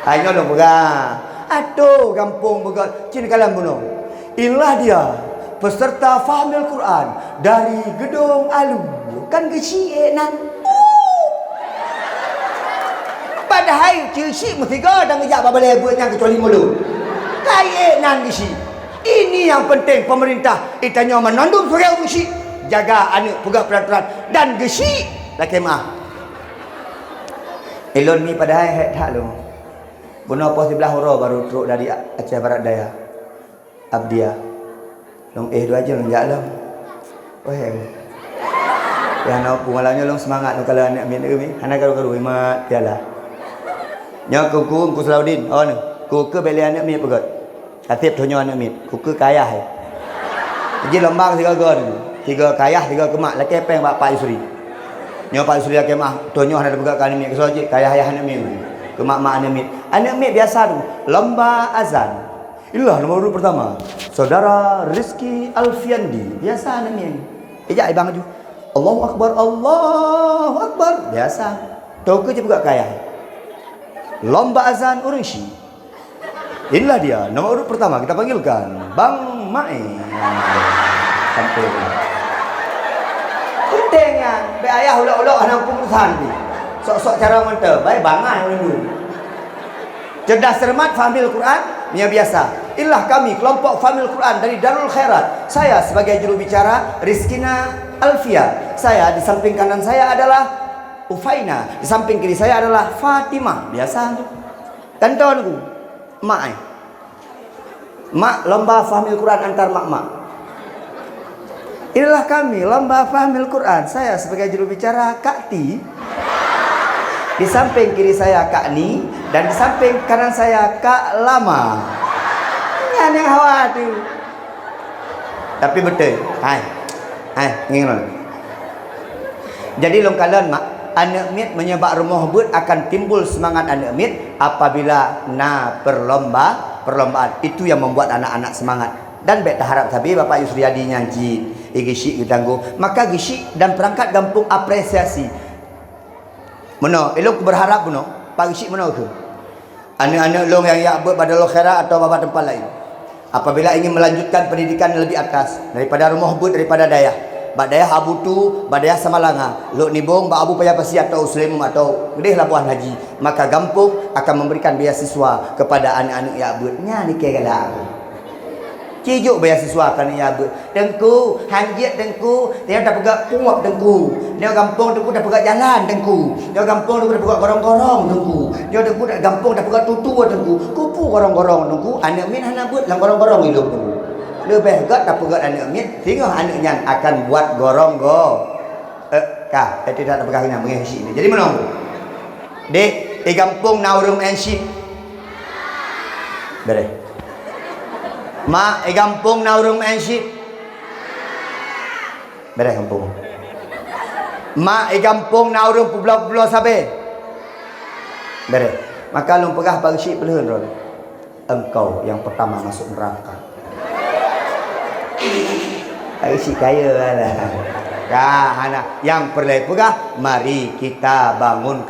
Hanya dong pegang. Atur kampung begat. Cina kalam bunuh. Inilah dia peserta Fahmil Quran dari Gedung Alu. Kan Geshi nan. Padahal Geshi mesti gak dan ngejak apa boleh buat yang kecuali mulut. Kai nan Geshi. Ini yang penting pemerintah. Itanya menondom surau Geshi. Jaga anak pegawai peraturan dan Geshi laki mah. Elon ni padahal tak lu. Bunuh pos 11 huruf baru truk dari Aceh Barat Daya. Abdia. Long 2 je long jalan. Weh. Ya nak pumalanya long semangat nak kalau anak min ni. Anak garu-garu mat piala. Nya kuku Salahuddin. Oh ni. Kuku beli anak min pegat. Atip thonyo anak min. Kuku kaya hai. Jadi lombang si gagal ni. Tiga kayah, tiga kemak. Laki peng Pak Yusri. Nyo Pak Yusri laki mah. Tonyo ada buka kan mi kesoji kayah ayah anak mi. Kemak mak anak mi. Anak mi biasa tu lomba azan. Inilah nomor pertama. Saudara Rizky Alfiandi. Biasa anak mi. Ejak ibang ju. Allahu Akbar, Allahu Akbar. Biasa. Tahu ke je buka kayah. Lomba azan orang Syi. Inilah dia nomor urut pertama, kita panggilkan Bang Mai. Sampai pentingnya be ayah ulok-ulok anak pengurusan ni. Sok-sok cara mentah, baik bangai dulu. Cerdas cermat fahmil Quran, nya biasa. Inilah kami kelompok fahmil Quran dari Darul Khairat. Saya sebagai juru bicara Rizkina Alfia. Saya di samping kanan saya adalah Ufaina, di samping kiri saya adalah Fatimah. Biasa tu. Kantonku, mak. Mak lomba fahmil Quran antar mak-mak. Inilah kami lomba fahmil Quran. Saya sebagai juru bicara Kak Ti. Di samping kiri saya Kak Ni dan di samping kanan saya Kak Lama. Ini yang hawa tu. Tapi betul. Hai. Ngingin. Jadi long kalian mak, anak mit menyebab rumah but akan timbul semangat anak mit apabila perlombaan itu yang membuat anak-anak semangat. Dan bet harap tapi Bapak Yusriyadi nyanyi gisyik ditangguh, maka gisyik dan perangkat kampung apresiasi. Meno, elok berharap meno, Pak gisyik meno ke? Anak-anak long yang ya buat pada Khairat atau bapak tempat lain. Apabila ingin melanjutkan pendidikan lebih atas daripada rumah but daripada dayah. Bak dayah abu tu, bak dayah Samalanga. Lok nibong bak abu payah pasi atau Muslim atau gedeh Labuan Haji. Maka kampung akan memberikan beasiswa kepada anak-anak ya but. Nya ni kira cijuk beasiswa kan ya but. Dengku, hanjit dengku, dia dah pegak puak dengku. Dia kampung dengku dah pegak jalan dengku. Dia kampung dengku dah pegak gorong-gorong dengku. Dia dengku dah kampung dah pegak tutu dengku. Kupu gorong-gorong dengku. Anak min hana but lang gorong-gorong hidup dengku. Lebih gat dah pegak anak min, tengok anaknya akan buat gorong-go. Kah, tidak ada pegangnya mengisi ini. Jadi menong. Dek, di kampung naurum enship. Bere. Mak, di kampung naurum enship. Bere kampung. Mak, di kampung naurum pulau-pulau sabe. Bere. Maka lu pegah pagi syik pelun ron. Engkau yang pertama masuk neraka. Isi kaya lah. Yang perlu pegah, mari kita bangun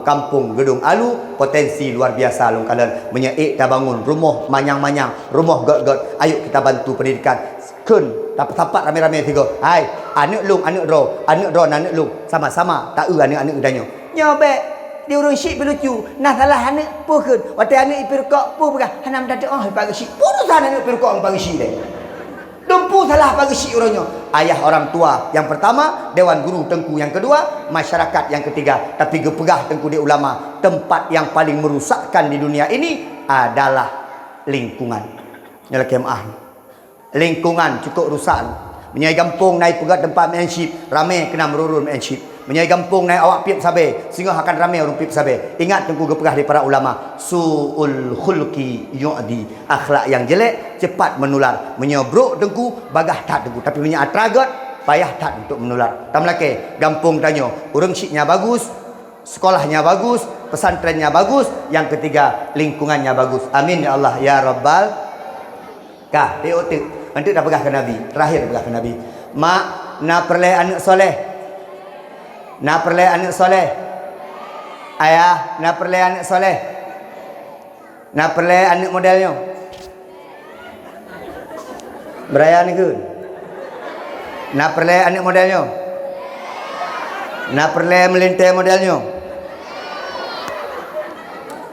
kampung gedung alu potensi luar biasa long kalian menyeik dah bangun rumah manyang-manyang, rumah got-got. Ayo kita bantu pendidikan. Kun tapak-tapak rame-rame tiga. Hai, anak lung, anak ron, anak lung. Sama-sama tak anak-anak danyo. Nyobek dia urang syik berlucu. Nah salah anak pukun. Waktu anak ipirkok pu pegah. Hanam dadak pagi syik. Purusan anak ipirkok pagi syik deh. Dumpu salah bagi syik orangnya. Ayah orang tua yang pertama, Dewan Guru Tengku yang kedua, masyarakat yang ketiga. Tapi gepegah Tengku dia ulama, tempat yang paling merusakkan di dunia ini adalah lingkungan. Nyala kemah. Lingkungan cukup rusak. Menyai kampung naik pegah tempat menship, ramai kena merurun menship. Menyai kampung naik awak pip sabe, sehingga akan ramai orang pip sabe. Ingat Tengku gepegah dari para ulama, su'ul khulqi yu'di. Akhlak yang jelek cepat menular. Menyobrok Tengku bagah tak Tengku, tapi punya atragat payah tak untuk menular. Tamlake kampung tanya, urang syiknya bagus, sekolahnya bagus, pesantrennya bagus, yang ketiga lingkungannya bagus. Amin ya Allah ya Rabbal. Kah, dia nanti dah pegah ke Nabi, terakhir pegah ke Nabi. Mak, nak perleh anak soleh. Nak perleh anak soleh. Ayah, nak perleh anak soleh. Nak perleh anak modelnya. Beraya ni ke? Nak perleh anak modelnya. Nak perleh melintai modelnya.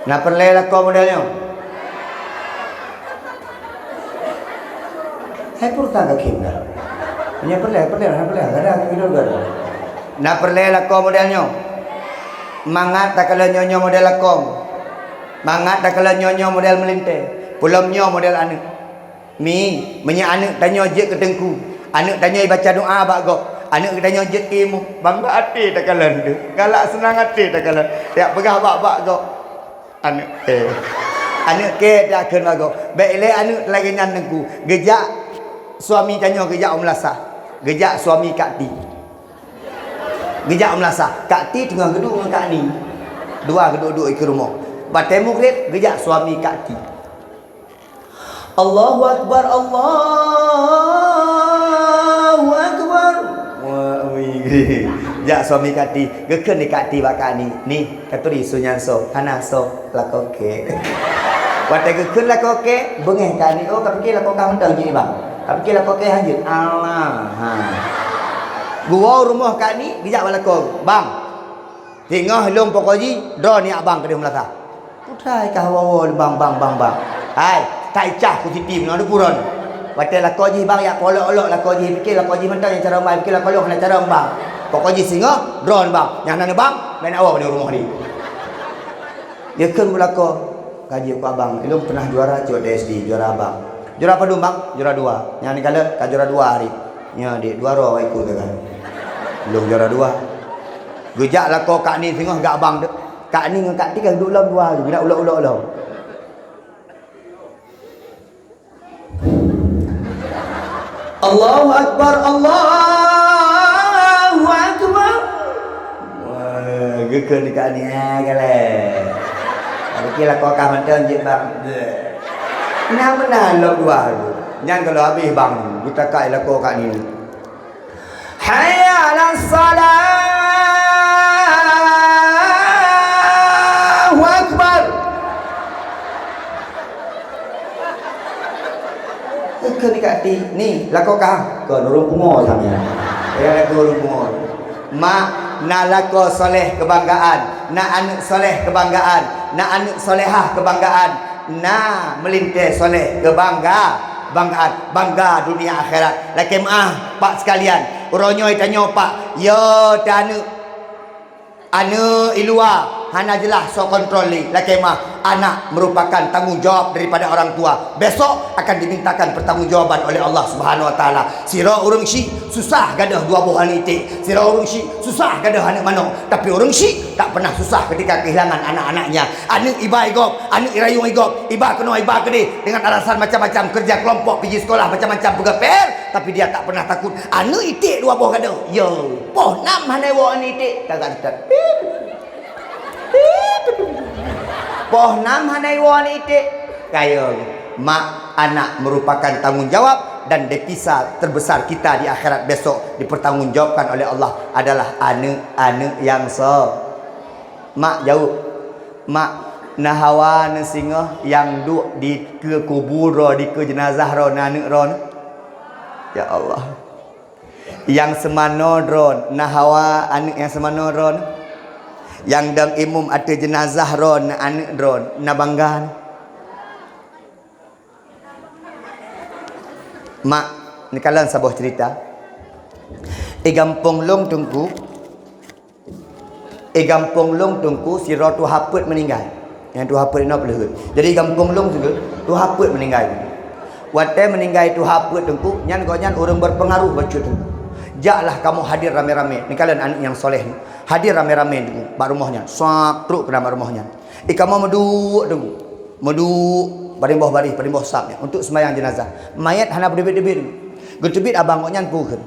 Nak perleh lakon modelnya. Saya perlu tangga kim dah. Punya perleh, ada kita ada. Nak perleh lakon modelnya. Mangat tak kalau nyonya model lakon. Mangat tak kalau nyonya model melintai. Pulamnya model anak. Mi, menyak anak tanya je ke Tengku. Anak tanya baca doa bak gok. Anak tanya je ke mu. Bangga hati tak kalau tu. Galak senang hati tak kalau. Tiap pegah bak gok. Anak anak ke tak akan bak gok. Baik le anak lagi nyan Tengku. Gejak suami tanya gejak Om Lasah. Gejak suami Kak Ti. Gejak Melasa. Kak Ti tengah gedung dengan Kak Ni. Dua geduk-duk ke rumah. Batai maghrib, gejak suami Kak Ti. Allahu Akbar, Allahu Akbar. Wah, ui. Jak suami Kak Ti. Geken ni Kak Ti bak Kak Ni. Ni, katuri sunyan so. Hana so. Lakoke. Batai geken lakoke. Bengeh Kak Ni. Oh, kau fikir lakoke mentang je bang. Kau fikir lakoke hajut. Allah. Ha. Gua rumah Kak Ni, bijak balakon. Bang. Tengah long pokoji, draw ni abang ke dia Melaka. Putrai kah wawa bang. Hai, tak icah ku titi mana puron. Batai lakoji bang ya polok-olok lakoji, fikir lakoji mentang yang cara mai, fikir lakolok nak cara bang. Pokoji singa, drone bang. Yang nana bang, lain awak di rumah ni. Dia kan balakon. Kaji ku abang, elok pernah juara CODSD, juara abang. Juara apa bang? Juara 2. Yang ni kala ka juara 2 hari. Nya dik 2 ro ikut kan. Belum juara 2. Gejak lah kau Kak Ni tengah gak abang dek. Kak Ni dengan Kak Ti kan duduk dalam 2 tu. Nak ulok-ulok lah. Allahu Akbar, Allahu Akbar. Wah, geken ni Kak Ni kale. Fikirlah kau akan mentang je bang. Nah benar lok 2 tu. Jangan kalau habis bang, kita kai lah kau Kak Ni. Hayya 'alas salat. Allahu Akbar. Ke ni Kak Ti, ni lako kah? Ke nurung pungo samnya. Ya lako nurung pungo. Mak na lako soleh kebanggaan, na anak soleh kebanggaan, na anak solehah kebanggaan, na melintas soleh banggaan, bangga dunia akhirat. Laki maah pak sekalian, uronyo tanya pak, yo tanu anu ilua hana jelas so kontrol ni laki mah anak merupakan tanggungjawab daripada orang tua. Besok akan dimintakan pertanggungjawaban oleh Allah Subhanahu Wa Taala. Sira urang si susah gadah 2 buah itik. Sira urang si susah gadah anak mano. Tapi urang si tak pernah susah ketika kehilangan anak-anaknya. Anak iba igop, anak irayung igop. Iba kena iba kedi dengan alasan macam-macam, kerja kelompok, pergi sekolah macam-macam pegaper, tapi dia tak pernah takut. Anak itik 2 buah gadah. Yo, poh 6 hanai wa itik. Tak. Poh 6 hanai wa itik. Kaya mak anak merupakan tanggungjawab, dan devisa terbesar kita di akhirat besok dipertanggungjawabkan oleh Allah adalah anak-anak yang mak jauh. Mak nahawa na singa yang duk di ke kubur ro, di ke jenazah ro anak ro. Ya Allah. Yang semano ro nahawa anak yang semano ro. Yang dang imum ada jenazah ro anak ro na banggan. Mak ni kalan sebuah cerita. Gampung long tungku si ro tu haput meninggal. Yang tu haput nak pelih. Jadi gampung long tu haput meninggal. Waktu meninggal tu haput tungku nyan gonyan orang berpengaruh baca tu. Jaklah kamu hadir rame-rame. Ni kalian anak yang soleh ni. Hadir rame-rame tunggu bak rumahnya. Sak truk ke dalam rumahnya. Kamu meduk tunggu. Meduk baring bawah sapnya untuk sembahyang jenazah. Mayat hana berdebit-debit. Getebit abang nyan pukeun.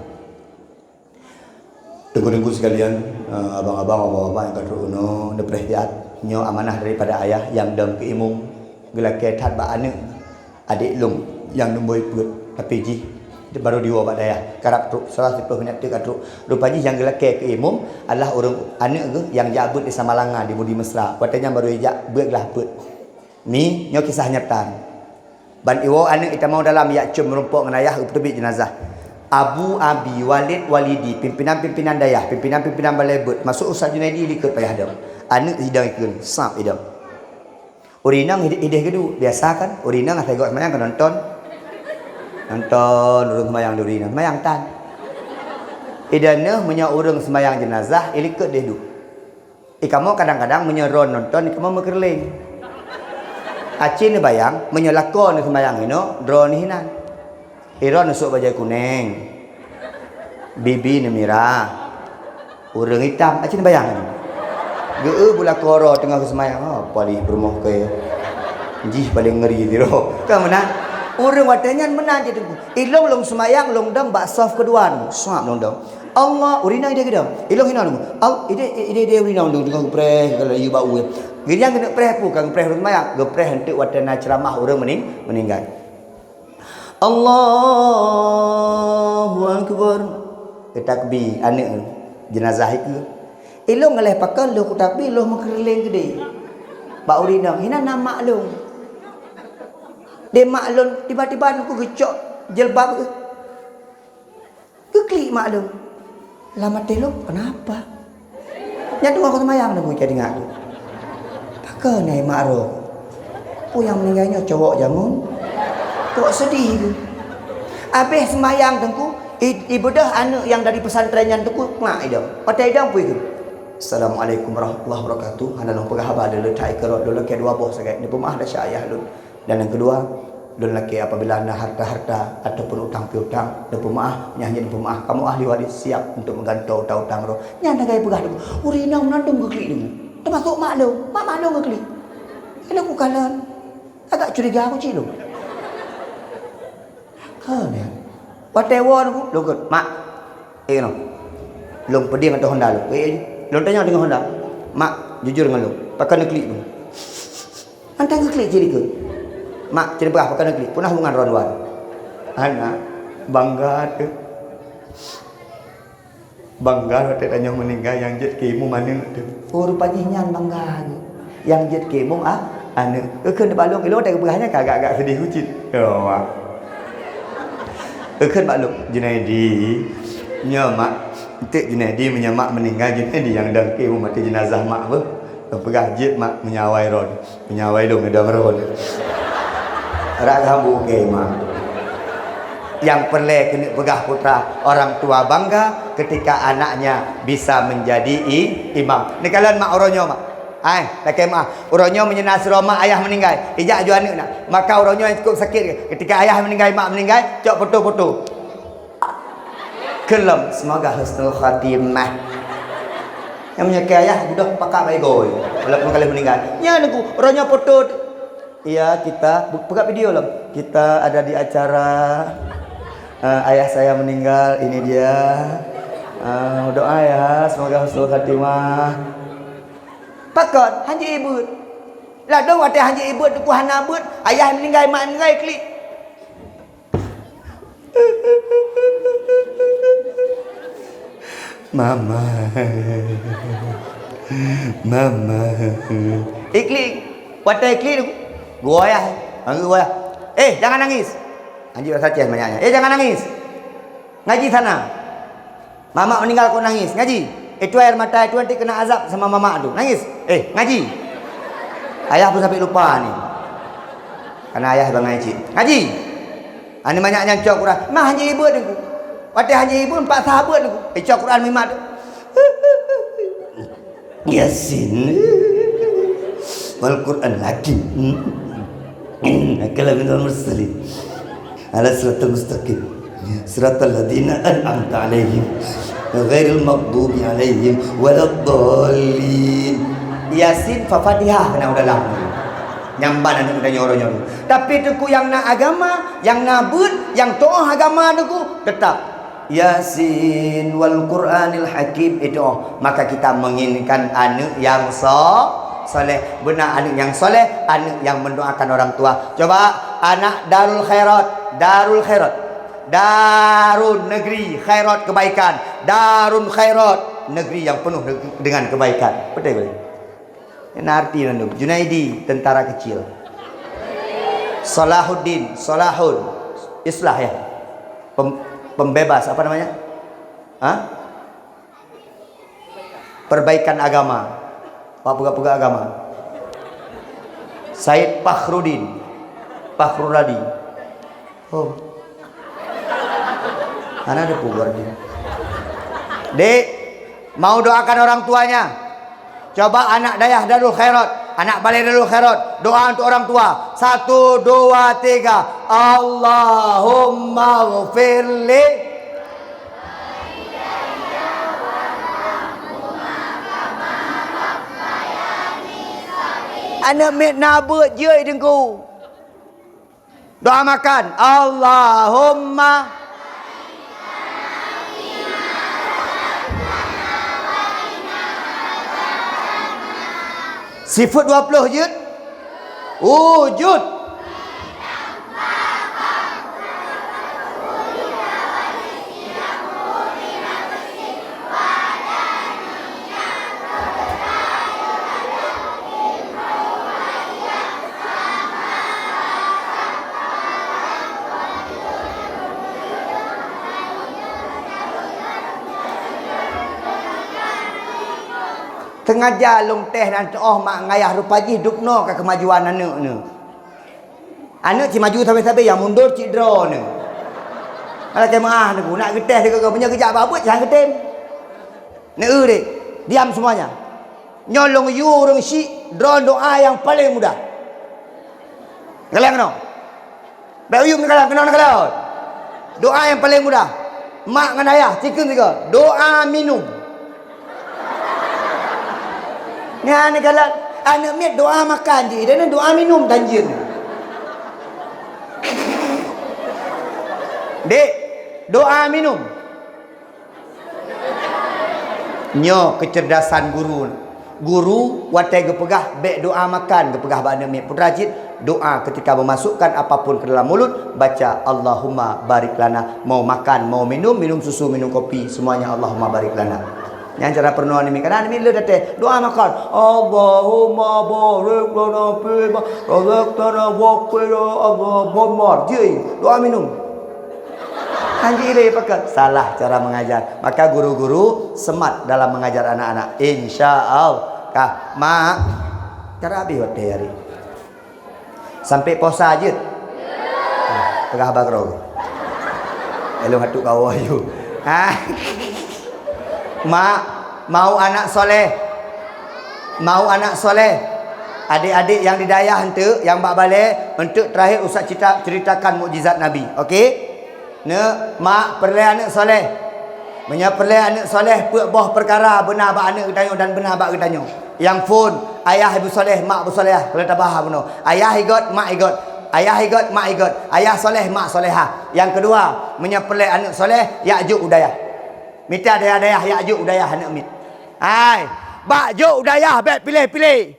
Tunggu-tunggu sekalian, abang-abang, bapak-bapak yang kadru uno, depresiat, nyo amanah daripada ayah yang dam ke imum, gelake tat ba anak, adik lung yang nomboi put, tapi ji, baru diwa bak daya, karap truk, salah sepuluh minit tu kadru, rupanya yang gelake ke imum adalah orang anak ke yang jabut di Samalanga di Budi Mesra, katanya baru ijak beuglah put. Ni nyo kisah nyata. Ban iwo anak kita mau dalam yak cum merumpuk dengan ayah uptebit jenazah. Abu Abi Walid Walidi, pimpinan-pimpinan dayah, pimpinan-pimpinan balebut, masuk Ustaz Junaidi likut payah dah. Anak hidang ikun, sap hidang. Urinang hidih kedu, biasa kan? Urinang saya gak semayang kan nonton urang semayang di urinang, semayang tan. Idana punya urang semayang jenazah, ilikut dia du. Kamu kadang-kadang menyeron nonton, kamu mekerling. Acin ni bayang, menyelakon ni semayang ino, drone ni hinan. Iron nusuk baju kuning, bibi ni merah, urang hitam. Acin bayang ni. Geu bula koro tengah semayang. Oh, pali bermoh ke. Jih paling ngeri dia. Kan mana? Urang watanya menang je tengku. Ilong long semayang long dang bak soft kedua nu. Suap long dang. Allah urina ide gedang. Ilong hina nu. Ide urina dong dengan preh kalau you bau. Giriang kena preh pu kang preh semayang. Go preh hentik watana ceramah urang meninggal. Allahu akbar. Takbir anak jenazah itu. Ilong ngaleh pakai lo takbir lo makerling gede. Bak urina hina nama long. Dia maklum tiba-tiba aku gecok jilbab ke klik maklum. Lama telok kenapa? Nyatu aku semayang aku jadi ngak. Pakai naik makro. Pu yang meninggalnya cowok jamun. Tok sedih tu. Habis semayang tengku, ibadah anak yang dari pesantrennya tengku mak idam. Patai idam pu itu. Assalamualaikum warahmatullahi wabarakatuh. Hana long pegah haba ada letai kerot dulu ke dua boh segai. Ni pemah dah syayah lu. Dan yang kedua, don laki apabila anda harta-harta ataupun utang piutang, dan pemaaf, nyanyi dan pemaaf, kamu ahli waris siap untuk menggantau utang roh. Nyanda gaya pegah dulu. Urina menandung ke klik dulu. Termasuk mak maklum ke klik. Ini aku kalan. Agak curiga aku cik lu. Kan ya. Whatever aku, lu kot, mak. No. Lu pedih dengan Honda lu. Lu tanya dengan Honda. Mak, jujur dengan lu. Pakai klik lu. Antang ke klik jadi ke. Mak, jadi berapa pakai klik. Punah hubungan ron-wan. Anak, bangga tu. Bangga waktu tanya meninggal yang jet kemu mana tu. Oh, rupanya nyan bangga. Yang jet kemu anu. Kan balong ilo tak berahnya agak-agak sedih hucit. Oh. Kan balong Junaidi. Nya mak, entik Junaidi menyamak meninggal Junaidi yang dah kemu mati jenazah mak apa? Pegajit mak menyawai ron. Menyawai dong ada ron. Rak hambu ke mak. Yang perlu kena pegah putra orang tua bangga ketika anaknya bisa menjadi imam. Ni kalau mak oronyo mak. Tak mak. Oronyo menyenas mak ayah meninggal. Ijak ju anak nak. Maka oronyo yang cukup sakit ketika ayah meninggal, mak meninggal, cok foto-foto. Kelem semoga husnul khatimah. Yang menyaki ayah sudah pakak baik goy. Walaupun kali meninggal. Ya niku oronyo foto. Iya kita buka video lah. Kita ada di acara ayah saya meninggal. Ini dia. Doa ya semoga husnul khatimah. Pakot hanya ibu. Lah dong ada hanya ibu tu hana but. Ayah meninggal mak meninggal klik. Mama. Mama. Iklik. Watai iklik tu. Gua ya. Gua ya. Jangan nangis. Anjir saja banyaknya. Jangan nangis. Ngaji sana. Mama meninggal kau nangis. Ngaji. Itu air mata itu nanti kena azab sama mama tu. Nangis. Ngaji. Ayah pun sampai lupa ni. Karena ayah bang ngaji. Ngaji. Ani banyaknya cok Quran. Mah hanya ibu tu. Watai hanya ibu 4 sahabat tu. Cok Quran mimat tu. Yasin. Wal Quran lagi. Kalam minal mursalin. Ala siratal mustaqim. Siratal ladzina an'amta 'alaihim ghairil maghdubi 'alaihim waladdallin. Yasin fa Fatihah kena udah lama. Nyamban anu udah nyoro-nyoro. Tapi tuku yang nak agama, yang nabut, yang toh agama tuku tetap Yasin wal Qur'anil Hakim itu. Maka kita menginginkan anak yang soleh, benar anak yang soleh, anak yang mendoakan orang tua. Coba anak Darul Khairat, Darul Khairat, Darun negeri khairat kebaikan, Darun Khairat negeri yang penuh dengan kebaikan. Betul boleh? Ini arti nanti. Junaidi tentara kecil. Salahuddin, Salahun, Islah ya. Pembebas apa namanya? Perbaikan agama. Pegawai agama. Said Fakhrudin, Fakhruladi. Oh. Ana ada pugar dia. Dek, mau doakan orang tuanya. Coba anak dayah Darul Khairat, anak balai Darul Khairat, doa untuk orang tua. 1, 2, 3. Allahumma ghfirli anak met nabut je dengku. Doa makan. Allahumma sifat 20 je. Wujud. Tengah jalung teh dan oh mak ngayah rupaji hidup no ke kemajuan anak ni. Anak cik maju sampai-sampai yang mundur cik draw ni. Kalau kemah ni nak geteh dia kau punya kejap apa jangan getem. Ni dek. Diam semuanya. Nyolong you orang syik draw doa yang paling mudah. Kalian kena. Baik you kena kalau. Doa yang paling mudah. Mak dengan ayah cikun juga. Doa minum. Ni anak galak anak miat doa makan je dan doa minum tanjir. Dek, doa minum. Nyo kecerdasan guru. Guru watai gepegah bek doa makan gepegah ba anak miat putrajit doa ketika memasukkan apapun ke dalam mulut baca Allahumma barik lana. Mau makan, mau minum, minum susu, minum kopi, semuanya Allahumma barik lana. Yang cara pernah ni kadang ni le date doa makan Allahumma barik lana fi ma razaqtana wa qina Allahumma je doa minum anji le pakai salah cara mengajar. Maka guru-guru semat dalam mengajar anak-anak insyaallah. Kah mak cara habis waktu hari sampai puasa je tengah bagro elok hatuk kau ayu mak mau anak soleh, mau anak soleh. Adik-adik yang di dayah hente, yang bak balik, untuk terakhir Ustaz ceritakan mukjizat Nabi. Okey? Ne mak perle anak soleh. Menya perle anak soleh puak boh perkara benar bak anak ketanyo dan benar bak ketanyo. Yang phone ayah ibu soleh, mak ibu soleh. Kalau tak faham benar. Ayah igot, mak igot. Ayah igot, mak igot. Ayah soleh, mak solehah. Yang kedua, menya perle anak soleh, ya'juk udayah. Mita dayah-dayah ya'juk udayah anak mit. Hai, bak juk udayah bet pilih-pilih.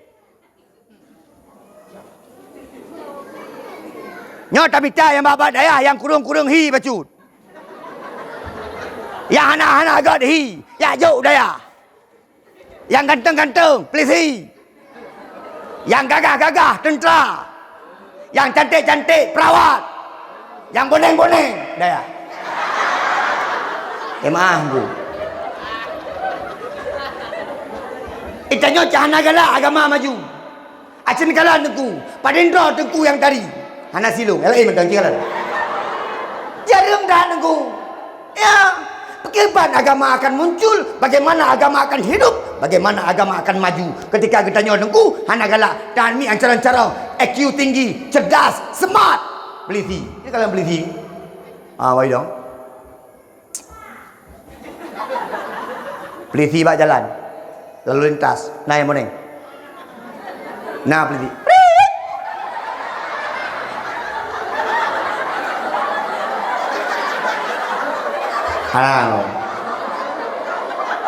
Nyo tamita yang bak dayah yang kurung-kurung hi bacut. Yang hana-hana agak hi, ya'juk udayah. Yang ganteng-ganteng, please hi. Yang gagah-gagah, tentera. Yang cantik-cantik, perawat. Yang boneng-boneng, dayah. Maaf bu. Itanyo cahana gala agama maju. Acen kala teku, padendra teku yang tadi. Hana silung, elai mentang jalan. Jarum dah teku. Ya, bagaimana agama akan muncul, bagaimana agama akan hidup, bagaimana agama akan maju. Ketika kita teku, hana gala dan mi ancaran-cara IQ tinggi, cerdas, smart, beliti. Ini kalian beliti. Wai dong. Beliti bak jalan. Lalu lintas, naik moneng. Nah, peliti.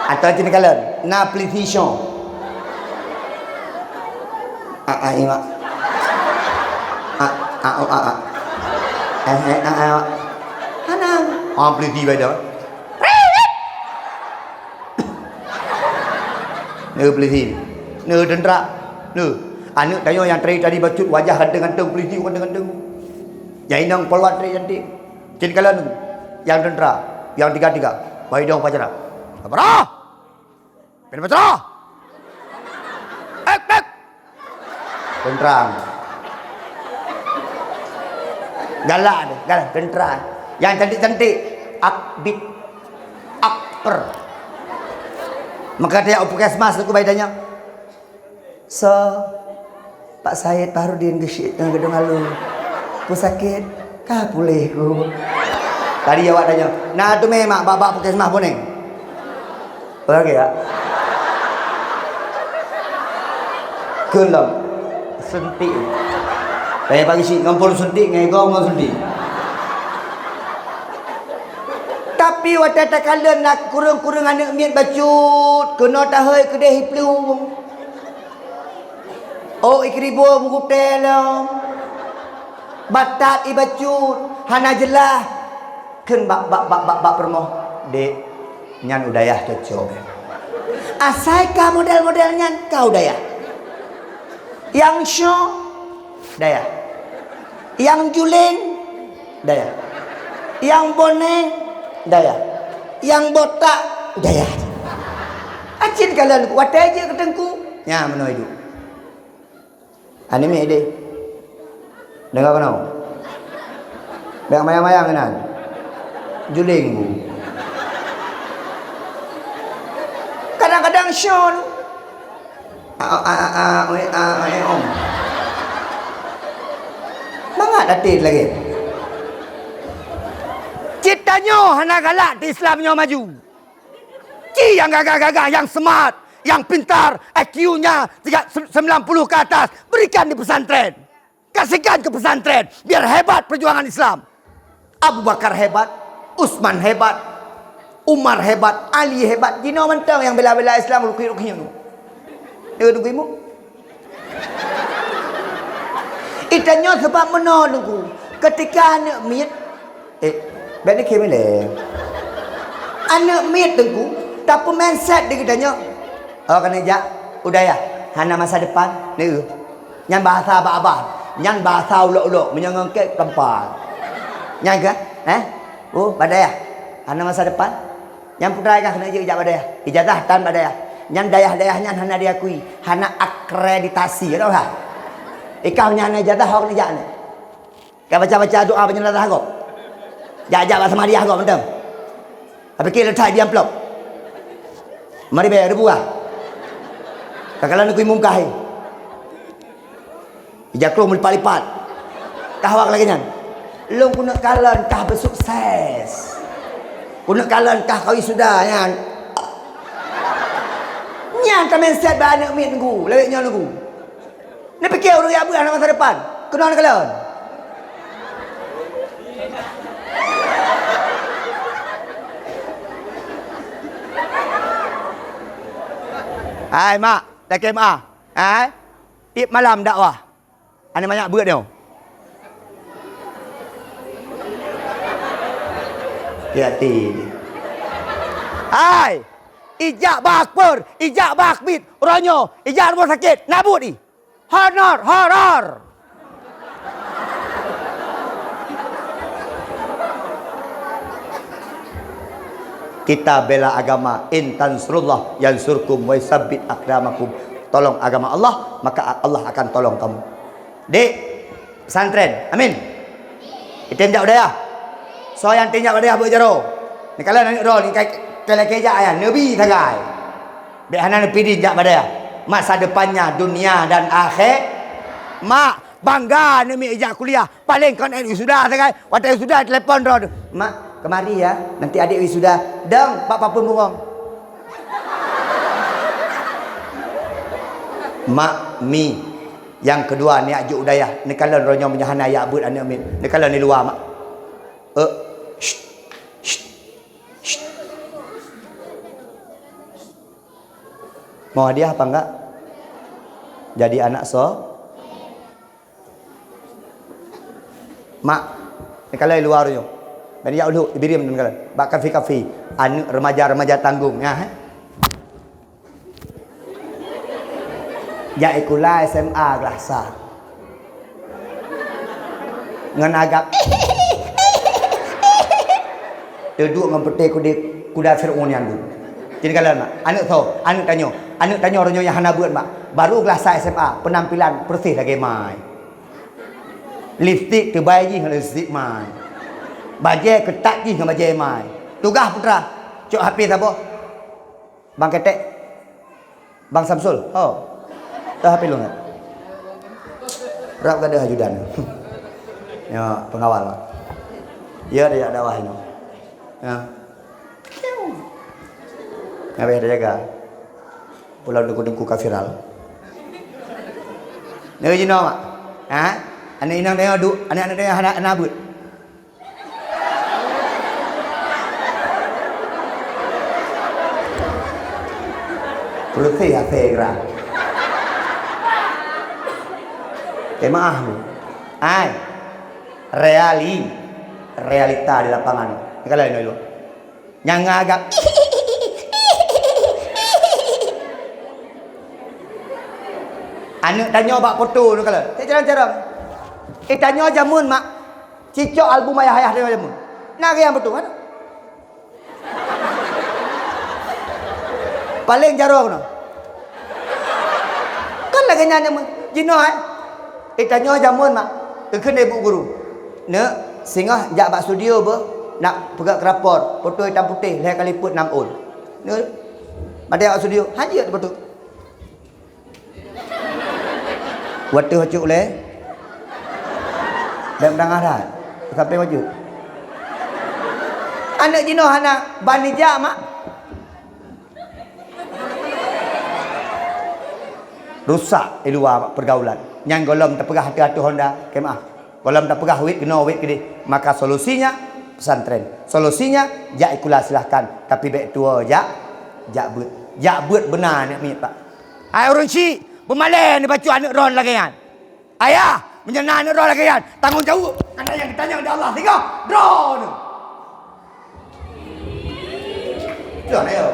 Atau jenis kalian, nah peliti show. Ini mak. Hana. Peliti baca. Ne peliti, ne tentera, ne anak tayo yang tadi bacut wajah ganteng-ganteng peliti ganteng-ganteng. Yang inang pelwat cantik. Cin kalian yang tentera, yang tiga-tiga. Baik dong pacara. Apa? Pilih pacara. Ek. Tentera. Galak tentera. Yang cantik-cantik akbit akper. Maka dia puskesmas aku baidanya. So, Pak Said Pahrudin gesyik dengan gedung alu. Ku sakit, kah pulih ku. Tadi awak tanya, nah tu memang bapak puskesmas boneng. Okey ya. Kelam sentik. Saya pagi si ngampun suntik ngai gong suntik. Tapi waktu tak kala nak kurung-kurung anak miat bacut kena tahai kedai hiplung. Oh ikribo mugutelam. Batat i bacut hana jelah. Ken bak permoh dek nyan udayah cocok. Asai ka model-modelnya kau daya. Yang show daya. Yang juling daya. Yang boneng daya. Yang botak daya. Acin kalian kuat aja ketengku. Ya menoi du. Anime ide. Dengar kau? Yang mayang-mayang kenan. Juling bu. Kadang-kadang Sean om mangat datin lagi citanya hana galak di Islamnya maju ci yang gagah-gagah yang smart yang pintar IQ-nya 90 ke atas berikan di pesantren kasihkan ke pesantren biar hebat perjuangan Islam. Abu Bakar hebat, Utsman hebat, Umar hebat, Ali hebat. Dino mentang yang bela-bela Islam ruki-rukinya tu. Dia dugimu. Itanya sebab mana tu? Ketika anak miat baik ni kemel anak miat tu tapi mindset dia kitanya. Oh kena jak udah ya. Hana masa depan ni. Nyan bahasa abah-abah, nyan bahasa ulok-ulok menyangangket tempat. Nyan ke? Oh, badai ya. Hana masa depan yang putra kah kena ijazah badaya. Ijazah tan badaya. Yang dayah-dayahnya hana diakui, hana akreditasi, tahu tak? Ikau nya hana ijazah hok ni jakne. Kau baca-baca doa penyelesaian kau. Jak-jak bahasa Maria kau betul. Apa kira letak di amplop. Mari bayar ribu ah. Kakalan aku mungkah. Ijazah kau melipat-lipat. Kahwak lagi nyan. Long kuna kalan kah bersukses. Kuna kalan kah kau sudah nyan. Nyan kamen set ba anak mit nunggu, lewek nyan nunggu. Ni fikir orang ya anak masa depan. Kena kalan. Hai mak, tak kema. Hai. Tip malam dakwah. Ana banyak berat dia. Hati. Hai. Ijak bakpur, ijak bakbit, ronyo, ijak rumah sakit, nabut ni. Horor. Kita bela agama, in tansurullah yansurkum wa yusabbit aqdamakum. Tolong agama Allah, maka Allah akan tolong kamu. Dek, pesantren. Amin. Itinjak udaya. So yang tinjak udaya berjaro. Ni kalau nak ro ni kalau kejak ayah Nabi tagai. Behana Nabi tinjak badaya. Masa depannya dunia dan akhir. Mak bangga Nabi ijak kuliah. Paling kan sudah tagai. Waktu sudah telefon ro. Mak kemari ya. Nanti adik wisuda. Dang pak pun burung. Mak mi yang kedua ni ajuk udayah ni kalau ronyo menyahana ya abud anak min ni kalau ni luar mak mau hadiah apa enggak jadi anak mak ni kalau di luar ronyo dan ya ulu ibirim dan kalau bak kafe anak remaja tanggung ya ya ikulah SMA kelasa ngan agak duduk dengan peti kuda Fir'aun yang dulu jadi kalian mak anak tanya orangnya yang hana buat mak baru kelasa SMA penampilan bersih lagi mai lipstick terbaik je dengan lipstick mai baju ketat je dengan baju mai tugas putra cok HP siapa Bang Ketek Bang Samsul dah HP lu enggak? Rap kada ajudan. Ya, pengawal. Ya dia dakwah ini. Ya. Ngabe ada jaga. Pulau dengku kafiral. Nego jino mak. Ha? Anak inang tengok duk, anak-anak tengok anak abut. Perutnya ya tegra. Maaf lu. Realita di lapangan. Kalau ini dulu. Yang agak anak tanya bak foto tu kalau. Saya jarang-jarang. Tanya jamun mak. Cicok album ayah-ayah dia jamun. Nak yang betul kan? Paling jarang no. Kan lagi nyanyi jamun. Jino tanya jamun mak. Keun ibu guru. Nak singgah jak bak studio ber. Nak pegang kerapor, foto hitam putih, leher kali put 6 on. Nak ada kat studio, haji tu betul. Waktu hacuk le. Dan menang dah. Sampai wajib. Anak jino anak banija mak. Rusak di luar pergaulan. Yang golom terpegah hati-hati Honda, kemah. Golom terpegah wit kena wit gede. Maka solusinya pesantren. Solusinya jak ikulah silahkan, tapi baik tua jak but benar nak minta. Hai orang Syik, pemalan ni baca anak ron lagi kan. Ayah, menyenang anak ron lagi kan. Tanggungjawab kena yang ditanya oleh Allah. Tiga, ron. Ron ayo.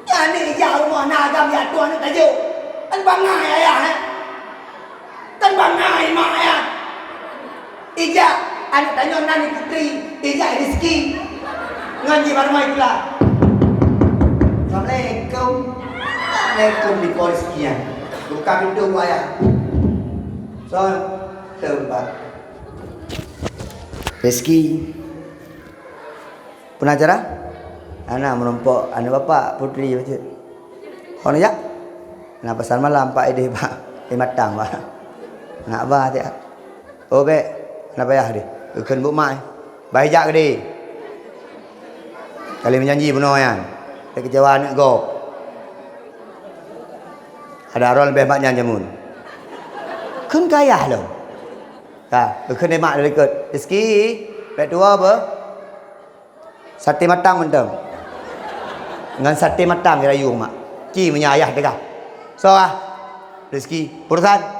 Ya ni ya rumah nagam ya tuan nak tajuk. Kan bangai ayah Kan bangai mak ayah. Ijak anak tanya nani putri, ijak rezeki. Ngaji barmai pula. Assalamualaikum. Assalamualaikum di polisian. Buka pintu ayah. So, tempat. Rezeki. Penacara? Anak menumpuk anak bapak putri baca. Kau nak? Nak pasal malam pak ide pak. Matang pak. Nak bah dia. Oh be. Kenapa ya dia? Keun bu mai. Bahijak ke dia? Kali menjanji benar kan? Dia kecewa nak go. Ada orang lebih banyak jamun. Keun kaya loh. Keun dia mak dia ikut. Rezeki. Baik tua apa? Sate matang mentang. Dengan sate matang kira yung mak. Ci punya ayah dekah. So rezeki. Urusan.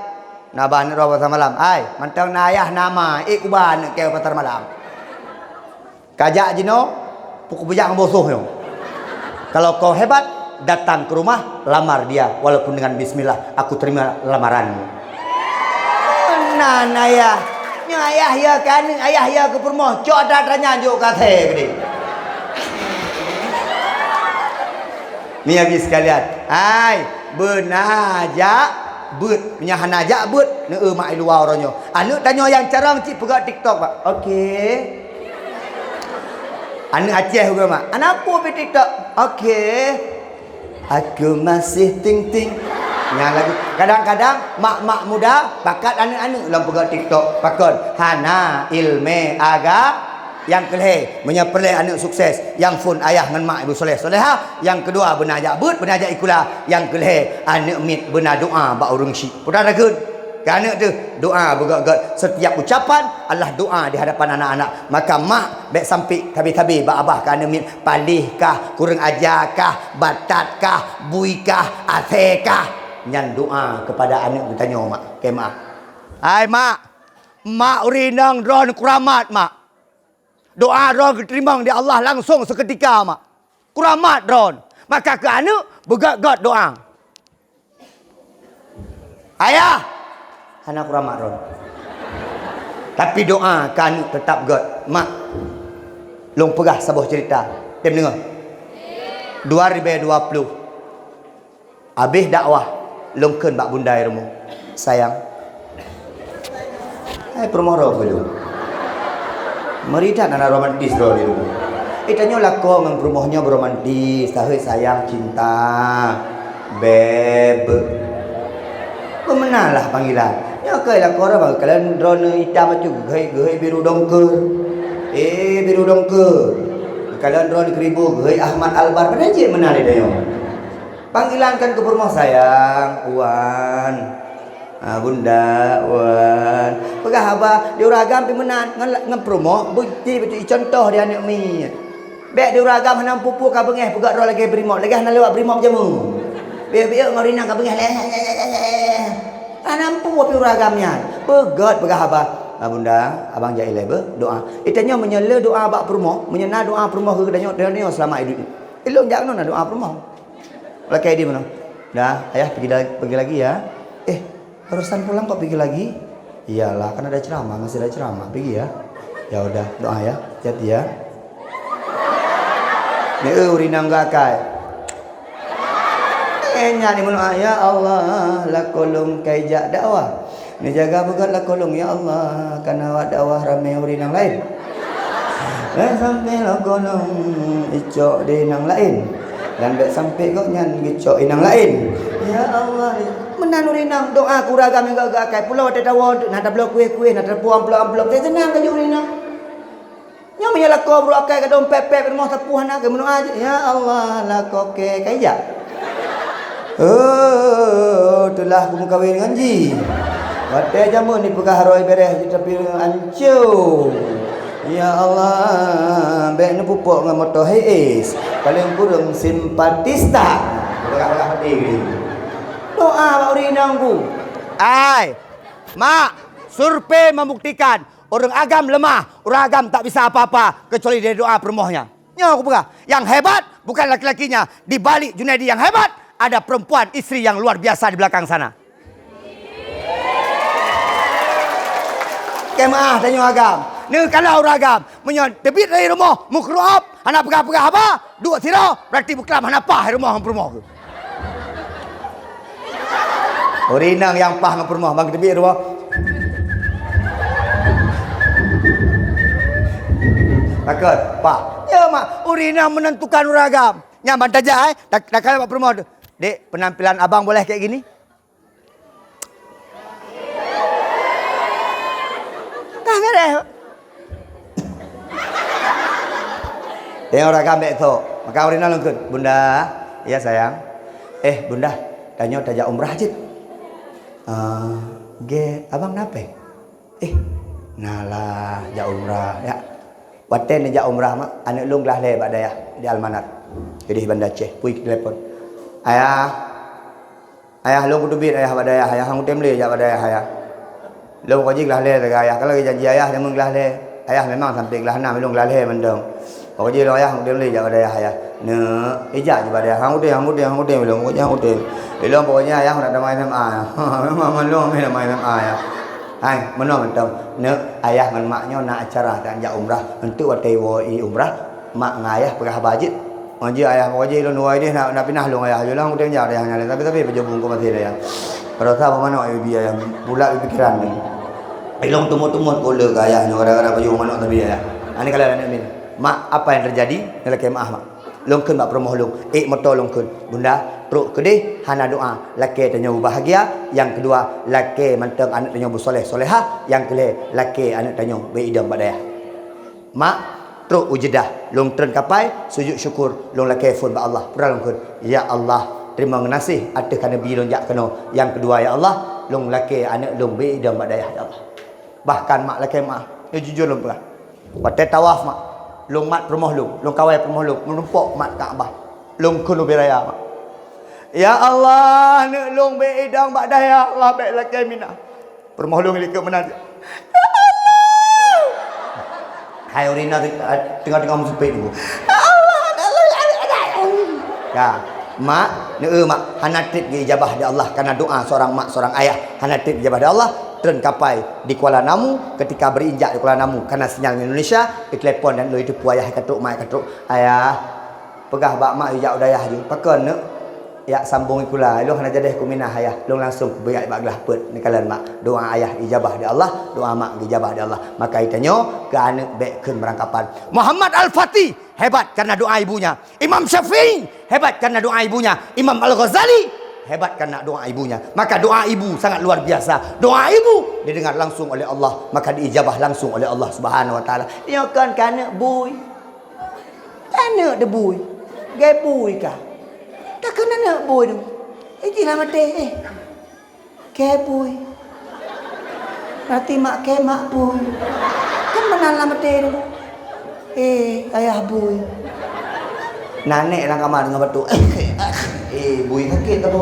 Naban roh pasar malam. Mantang na ayah nama. Kuban ke pasar malam. Kajak jino. Pukul bujak bosoh yo. Kalau kau hebat, datang ke rumah, lamar dia. Walaupun dengan bismillah, aku terima lamaranmu. Nah ayah. Ni ayah ya kan. Ayah ya ke permoh. Cok ada tanya juk kata gede. Ni lagi sekalian. Benajak. But punya hanajak but mak luar orangnya. Anak tanya yang carang cik pegak TikTok pak. Okey. Anak Aceh juga mak. Anak apa pergi TikTok? Okey. Aku masih ting-ting. Yang lagu. Kadang-kadang mak-mak muda bakat anak-anak dalam pegak TikTok. Pakon hana ilme aga yang kelih menyepelih anak sukses. Yang fun ayah dengan mak ibu soleh soleha. Yang kedua benajak but benajak ikulah. Yang kelih anak mit benar doa bak urung Syik. Putar ragun. Kerana tu doa bergerak setiap ucapan adalah doa di hadapan anak-anak. Maka mak baik sampai tabi-tabi bak abah kerana mit palihkah, kurang ajarkah, batatkah, buikah, asekah. Nyan doa kepada anak bertanya mak. Okay mak. Hai mak. Mak urinang ron kuramat mak. Doa ron diterima di Allah langsung seketika mak. Kuramat ron. Maka ke anak bergerak doa. Ayah. Anak kuramat ron. Tapi doa ke anak tetap god. Mak. Long pegah sebuah cerita. Dia dengar. 2020. Habis dakwah. Longkeun bak bundai remu. Sayang. Permoro dulu. Meridat anak romantis bro di rumah. Tanya lako dengan rumahnya beromantis. Tahu sayang cinta. Beb. Pemenalah panggilan. Ya ke lako orang kalian drone hitam macam gehai biru dongker. Biru dongker. Kalian drone keribu gehai Ahmad Albar. Mana je menari dia. Panggilan kan ke rumah sayang, Puan. Bunda wan. Pegah abah diuragam pi menan ngan promo bukti betul contoh dia anak mi. Bek diuragam hanam pupu ka bengeh pegak ro lagi brimo. Lagi hana lewat brimo jamu. Bek ngorina ka bengeh. Hanam pu pi uragamnya. Pegat pegah abah. Bunda, abang jailai doa. Itanya menyela doa abak promo, menyena doa promo ke kedanya dia selama hidup. Elok jangan doa promo. Lakai dia mana? Dah, ayah pergi lagi ya. Barusan pulang kok pergi lagi? Iyalah, kan ada ceramah, masih ada ceramah. Pergi ya. Ya udah, doa ya. Hati ya. Ni urina enggak kai. Nyanyi mana ya Allah, lakolong kaijak dakwah. Ni jaga begatlah kolong ya Allah, karena awak dakwah ramai urina lain. Sampai lah kolong icok di nang lain. Dan bek sampai kok nyan gicok inang lain. Ya Allah, menan urinang doa kuragam yang gak kai pulau ada dawa nada blok kuih nada puang blok dia tenang ke urinang. Nya menyala ko bro akai ka dompet pep rumah tapuhan ke menu aja. Ya Allah, la ko ke kai ja. Itulah aku kawin dengan ji. Wadai jamu ni pegah roi beres tapi ancu. Ya Allah, bek ni pupuk dengan motor hiis. Paling kurang simpatista. Pegah hati. Doa Pak Urinangku. Mak, survei membuktikan orang agam lemah, orang agam tak bisa apa-apa kecuali dari doa permohnya. Ya aku pegah. Yang hebat bukan laki-lakinya. Di balik Junaidi yang hebat ada perempuan istri yang luar biasa di belakang sana. Kemah tanya agam. Ni kalau orang agam menyon debit dari rumah mukruab, anak pegah-pegah apa? Dua siro berarti buklam anak pah rumah permoh. Urinang yang pah dengan permoh bang debit rumah. Takut, Pak. Ya mak, urinang menentukan uragam. Nyaman saja dah kalau Pak permoh. Dek, penampilan abang boleh kayak gini? Tak ada. Tengok orang kambek tu. Maka urina lengkut. Bunda. Ya sayang. Bunda. Tanya tajak umrah je. Abang kenapa? Nalah jak umrah. Ya. Waten jak umrah mak. Anak lung lah le bak daya. Di Almanat. Jadi Bandar Aceh. Pergi telefon. Ayah lung kutubit ayah bak daya. Ayah hang temle jak bak daya ayah. Lung kau jik lah le dengan ayah. Kalau janji ayah dia menggelah le. Ayah memang sampai gelah 6 lung gelah le mendong. Kau je lo ayah dia boleh jaga ayah ayah. Ijak je pada ayah. Hang udah belum. Kau jangan udah. Belum pokoknya ayah nak damai SMA. Memang belum damai SMA ya. Hai, mana mentang. Ayah dengan maknya nak acara tak jak umrah. Untuk watai woi umrah. Mak dengan ayah pegah budget. Ngaji ayah kau je lo nuai dia nak pindah long ayah. Julang udah jauh ayah nyala. Tapi berjumpa kau masih ayah. Kalau tahu mana ayah biar ayah pula pikiran ni. Ilong tumut-tumut kola ke ayahnya kadang-kadang baju mana tapi ayah. Ini kalau anak min. Mak, apa yang terjadi? Nilai maaf mak. Longkun mak promoh long. Motor longkun. Bunda, teruk kedih hana doa. Laki tanya bahagia. Yang kedua, laki manteng anak tanya bersoleh soleha. Yang kelih, laki anak tanya beridam badaya. Mak, teruk ujedah. Long tren kapai, sujud syukur. Long laki phone ba Allah. Pura longkun. Ya Allah, terima kasih atas kerana bilong jak kena. Yang kedua ya Allah, long laki anak long beridam badaya ya Allah. Bahkan mak laki mak, dia jujur long pula. Pada tawaf mak. Long mat rumah long kawai rumah long menumpuk mat Kaabah. Long kuno beraya mak. Ya Allah, nak long beidang bak daya Allah baik laki minah. Rumah long likut mana? Ya Allah. Hai urina tengah-tengah musipit tu. Ya Allah, ya, mak, mak hana trip gi ijabah di Allah karena doa seorang mak seorang ayah hana trip ijabah di Allah. Tren kapai di Kuala Namu ketika berinjak di Kuala Namu karena sinyal Indonesia di telefon dan lo itu puayah katruk mai katruk ayah pegah bak mak ijak udayah je pakon ne ya sambung ikula lo hana jadah ku minah ayah lo langsung berat bak gelah pet ni kalan mak doa ayah ijabah di Allah doa mak ijabah di Allah maka itanyo ke anak bekkeun merangkapan Muhammad Al-Fatih hebat karena doa ibunya Imam Syafi'i hebat karena doa ibunya Imam Al-Ghazali hebat karena doa ibunya. Maka doa ibu sangat luar biasa. Doa ibu didengar langsung oleh Allah. Maka diijabah langsung oleh Allah Subhanahu Wa Taala. Ya kan kana boy. Kana de boy. Gay boy ka. Tak kana nak boy tu. Iji lah mate. Kebui. Berarti mak ke mak bui. Kan menalam betul. Ayah bui. Nanek lang kamar dengan batu. Bui sakit apa?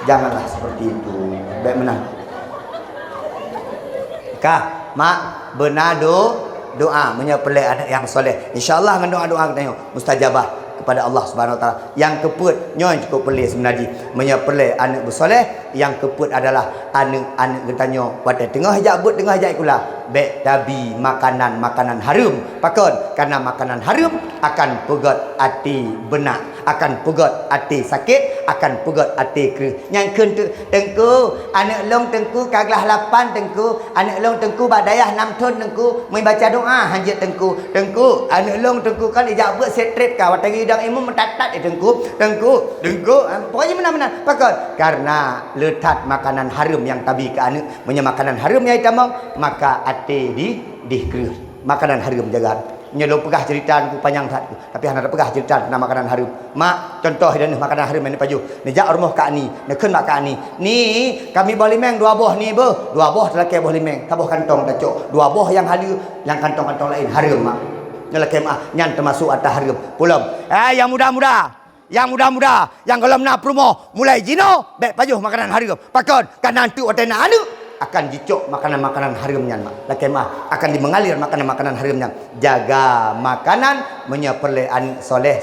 Janganlah seperti itu. Baik menang. Kah, mak benar doa menyepelih anak yang soleh. InsyaAllah dengan doa-doa kita mustajabah kepada Allah Subhanahu Wa Taala. Yang keput nyon cukup pelih sebenarnya menyepelih anak bersoleh. Yang keput adalah anak-anak bertanya pada tengah hajat but tengah hajat kula baik tabi makanan harum pakon karena makanan harum akan pegat hati benak, akan pegat hati sakit, akan pegat hati kering. Yang tengku anak long tengku kaglah 8 tengku anak long tengku badayah 6 tahun tengku membaca doa hanjat tengku anak long tengku kan ijak buat setrip ka watagi dang imam mentatat tengku pokoknya mana-mana pakon karena letak makanan harum yang tabi ke anak punya makanan harum yang hitam maka hati di kerus makanan harum jaga nyelo pegah cerita ku panjang tak tapi hana pegah cerita tentang makanan harum mak contoh dan makanan harum ini paju ni jak rumah kak ni nekeun mak kak ni kami boleh meng 2 buah ni 2 buah telaki boleh meng tabuh kantong tacok 2 buah yang halu yang kantong-kantong lain harum mak nyelake mak nyan termasuk atas harum pulang yang muda-muda yang kalau nak promo mulai jino baik pajuh makanan harum pakon kan nanti otena anu akan dicok makanan-makanan harumnya mak laki mah akan dimengalir makanan-makanan harumnya jaga makanan menyepelih anak soleh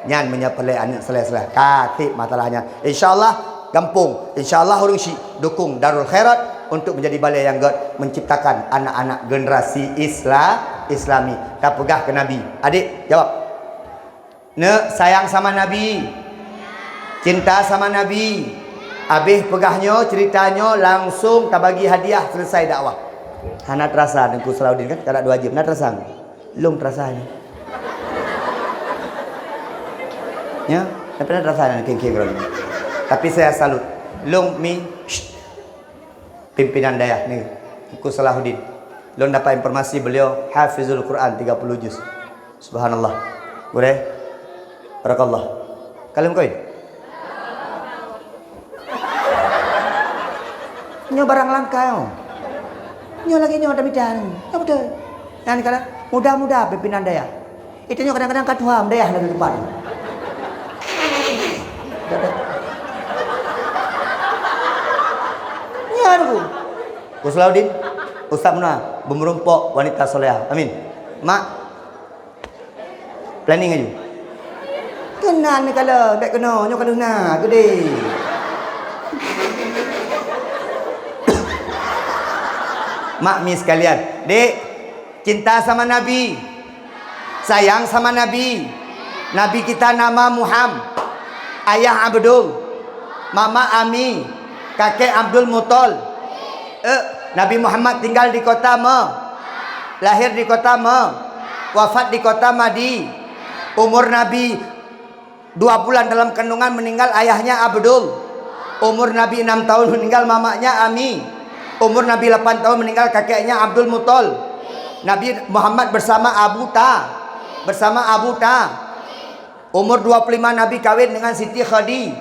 nyan menyepelih anak soleh katib masalahnya insyaallah kampung insyaallah urung si dukung Darul Khairat untuk menjadi balai yang menciptakan anak-anak generasi Islami tak pegah ke Nabi adik jawab sayang sama Nabi, cinta sama Nabi. Habis pegahnya, ceritanya langsung tak bagi hadiah selesai dakwah. Hana terasa Tengku Salahuddin kan kada 2 jam. Nak terasa? Belum terasa ni. Ya, tapi nak terasa ni kengkeng ni. Tapi saya salut. Long mi pimpinan daya ni Tengku Salahuddin. Long dapat informasi beliau hafizul Quran 30 juz. Subhanallah. Boleh? Barakallah. Kalian koin? Nyo barang langka yo. Nyo lagi nyo ada bidan. Ya betul. Yang kala muda-muda pimpinan daya. Itu nyo kadang-kadang katuham daya dari depan. Ya aku. Kuslaudin, Ustaz Muna, bemerumpok wanita solehah. Amin. Mak. Planning aja. Kena ni kalau tak kena nyo kalau nak gede. Mak mi sekalian, dek cinta sama Nabi, sayang sama Nabi. Nabi kita nama Muhammad, ayah Abdul, mama Ami, kakek Abdul Mutol. Nabi Muhammad tinggal di kota lahir di kota wafat di kota Madi. Umur Nabi 2 bulan dalam kandungan meninggal ayahnya Abdul. Umur Nabi 6 tahun meninggal mamanya Ami. Umur Nabi 8 tahun meninggal kakeknya Abdul Mutol. Nabi Muhammad bersama Abu Ta. Umur 25 Nabi kawin dengan Siti Khadi.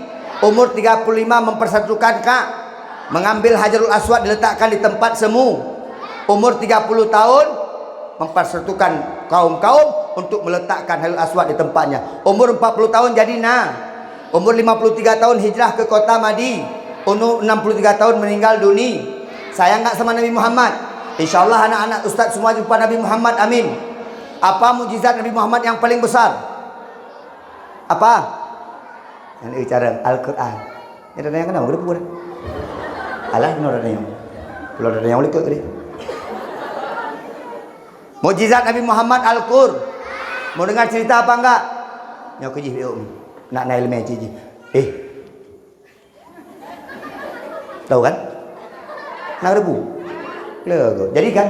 Umur 35 mempersatukan Kak. Mengambil Hajarul Aswad diletakkan di tempat semu. Umur 30 tahun mempersatukan kaum-kaum untuk meletakkan Hajarul Aswad di tempatnya. Umur 40 tahun jadi Umur 53 tahun hijrah ke kota Madi. Umur 63 tahun meninggal dunia. Sayang tak sama Nabi Muhammad? InsyaAllah anak-anak ustaz semua jumpa Nabi Muhammad. Amin. Apa mujizat Nabi Muhammad yang paling besar? Apa? Yang bicara Al-Quran. Ini ada yang kenal? Gede pun. Alah, ini ada yang. Kalau ada yang boleh ke dia. Mujizat Nabi Muhammad Al-Qur. Mau dengar cerita apa enggak? Nyok kejih nak naik lemah ciji. Tahu kan? Nak rebu. Lego. Jadi kan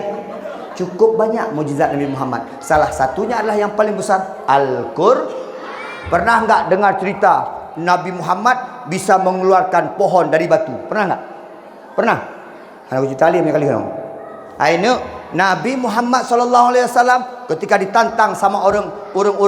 cukup banyak mujizat Nabi Muhammad. Salah satunya adalah yang paling besar Al-Qur. Pernah enggak dengar cerita Nabi Muhammad bisa mengeluarkan pohon dari batu? Pernah enggak? Pernah. Aku cerita alim kali kan. Aino Nabi Muhammad SAW ketika ditantang sama orang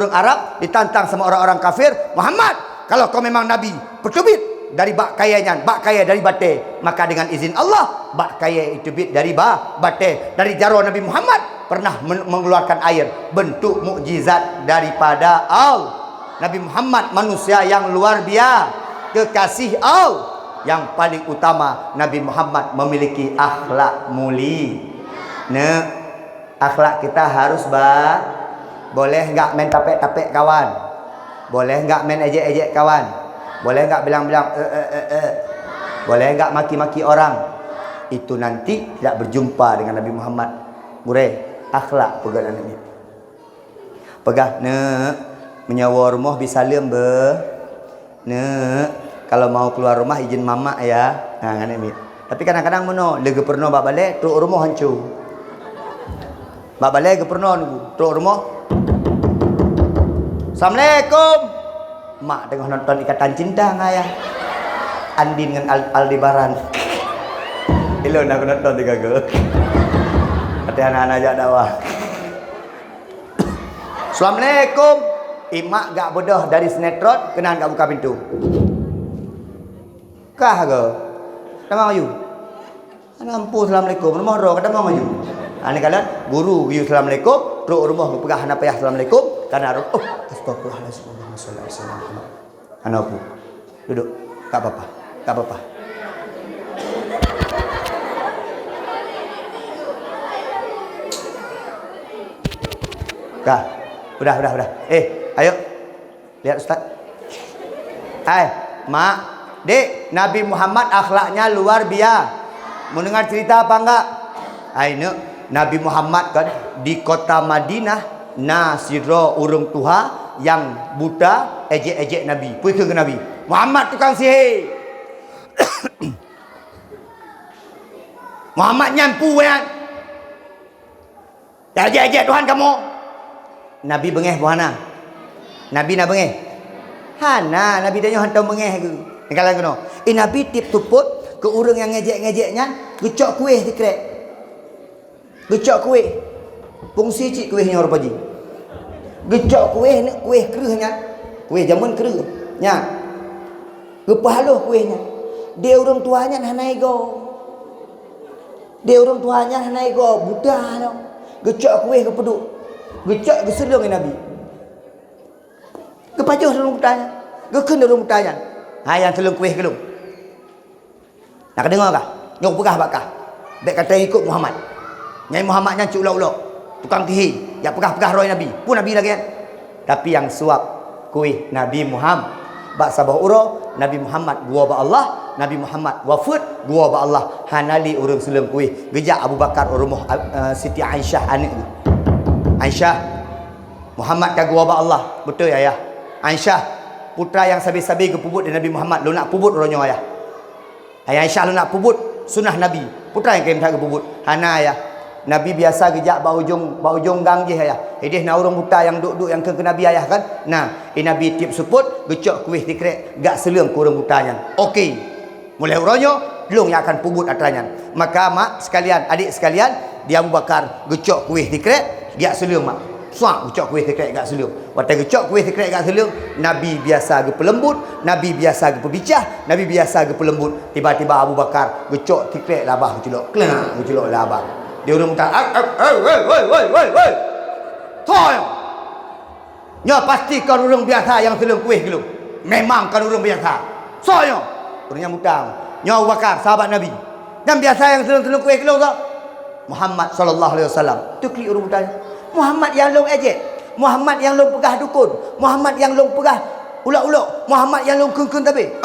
Arab, ditantang sama orang-orang kafir, Muhammad, kalau kau memang Nabi, percubit dari bak kayanya, bak kaya dari bate. Maka dengan izin Allah, bak kaya itu bit dari bate. Dari jaro Nabi Muhammad pernah mengeluarkan air, bentuk mukjizat daripada Allah. Nabi Muhammad manusia yang luar biasa, kekasih Allah. Yang paling utama, Nabi Muhammad memiliki akhlak mulia. Nah, akhlak kita harus boleh enggak main tapek-tapek kawan? Boleh enggak main ejek-ejek kawan? Boleh enggak bilang-bilang Boleh enggak maki-maki orang? Itu nanti tidak berjumpa dengan Nabi Muhammad. Mureh, akhlak pegang ini. Pegah menyewa rumah bisa lem kalau mau keluar rumah izin mama ya. Nah, ngene mi. Tapi kadang-kadang mono, lega pernah bak balik truk rumah hancur. Bak balik ke pernah nunggu, truk rumah. Assalamualaikum. Mak tengah nonton Ikatan Cinta ngaya. Andin dengan Aldebaran. Ilo nak nonton tiga ke. Ada anak-anak ajak dakwah. Assalamualaikum. Imak gak bodoh dari sinetron, kenal gak buka pintu. Kah ke? Tamang ayu. Nampu assalamualaikum. Rumah roh kata mang ayu. Ani kalian guru you assalamualaikum, truk rumah pegah hana payah assalamualaikum, karena roh astagfirullahalazim. Anapu. Duduk. Tak apa-apa. Tak apa-apa. Kah. Udah. Ayo. Lihat Ustaz. Mak, Dek, Nabi Muhammad akhlaknya luar biasa. Mendengar cerita apa enggak? Ayo, Nabi Muhammad kan di kota Madinah, nasiro urung tuha yang buta ejek-ejek Nabi. Pergi ke Nabi. Muhammad tukang sihir. Muhammad nyampu kan. Ejek-ejek Tuhan kamu. Nabi bengeh buhana. Nabi nak bengeh. Hana Nabi tanya hantar bengeh ke. Kalau kena. Nabi tip tuput ke orang yang ngejek-ngejeknya, gecok kuih dikrek. Gecok kuih. Fungsi cik kuihnya orang paji. Gecok kuih ni kuih kerahnya. Kuih jamun kerah. Nya. Gepaluh kuihnya. Dia orang tuanya hanai go. Dia orang tuanya hanai go buta no. Gecok kuih ke peduk. Gecok ke selung Nabi. Kepajuh dalam butanya. Gekun dalam butanya. Yang selung kuih kelung. Nak dengar kah? Nyok pegah bakah. Dek kata ikut Muhammad. Nyai Muhammad nyancuk ulok-ulok. Tukang tihi. Ya pegah-pegah roy Nabi. Pun Nabi lagi kan. Tapi yang suap kuih Nabi Muhammad. Bak sabah uro. Nabi Muhammad gua ba Allah. Nabi Muhammad wafud gua ba Allah. Hanali urung selung kuih. Gejak Abu Bakar urumuh Siti Aisyah anak tu. Aisyah. Muhammad ka gua ba Allah. Betul ya ayah. Aisyah. Putra yang sabi-sabi ke pubut dari Nabi Muhammad. Lu nak pubut ronyo ayah. Aisyah lu nak pubut sunnah Nabi. Putra yang kena ke pubut. Hana ayah. Nabi biasa gejak bau ujung gang je ayah. Idih na urang buta yang duk-duk yang ke Nabi ayah kan. Nah, Nabi tip suput gecok kuih dikrek gak selung ke urang butanya. Okey. Mulai uronyo lung yang akan pubut atranya. Maka mak sekalian, adik sekalian, dia Abu Bakar gecok kuih dikrek gak selung mak. Suak gecok kuih dikrek gak selung. Waktu gecok kuih dikrek gak selung, Nabi biasa ge pelembut, Nabi biasa ge pebicah, Nabi biasa ge pelembut. Tiba-tiba Abu Bakar gecok dikrek labah geculok. Kelak geculok labah. Dia orang minta, woi. Toyo. Nya pasti kan orang biasa yang selung kuih gelung. Memang kan orang biasa. Soyo. Orangnya mutang. Nya Abu Bakar sahabat Nabi. Yang biasa yang selung kuih gelung tak? Muhammad sallallahu alaihi wasallam. Tu klik orang mutang. Muhammad yang long ejek. Muhammad yang long pegah dukun. Muhammad yang long pegah ulak-ulak. Muhammad yang long keng-keng tapi.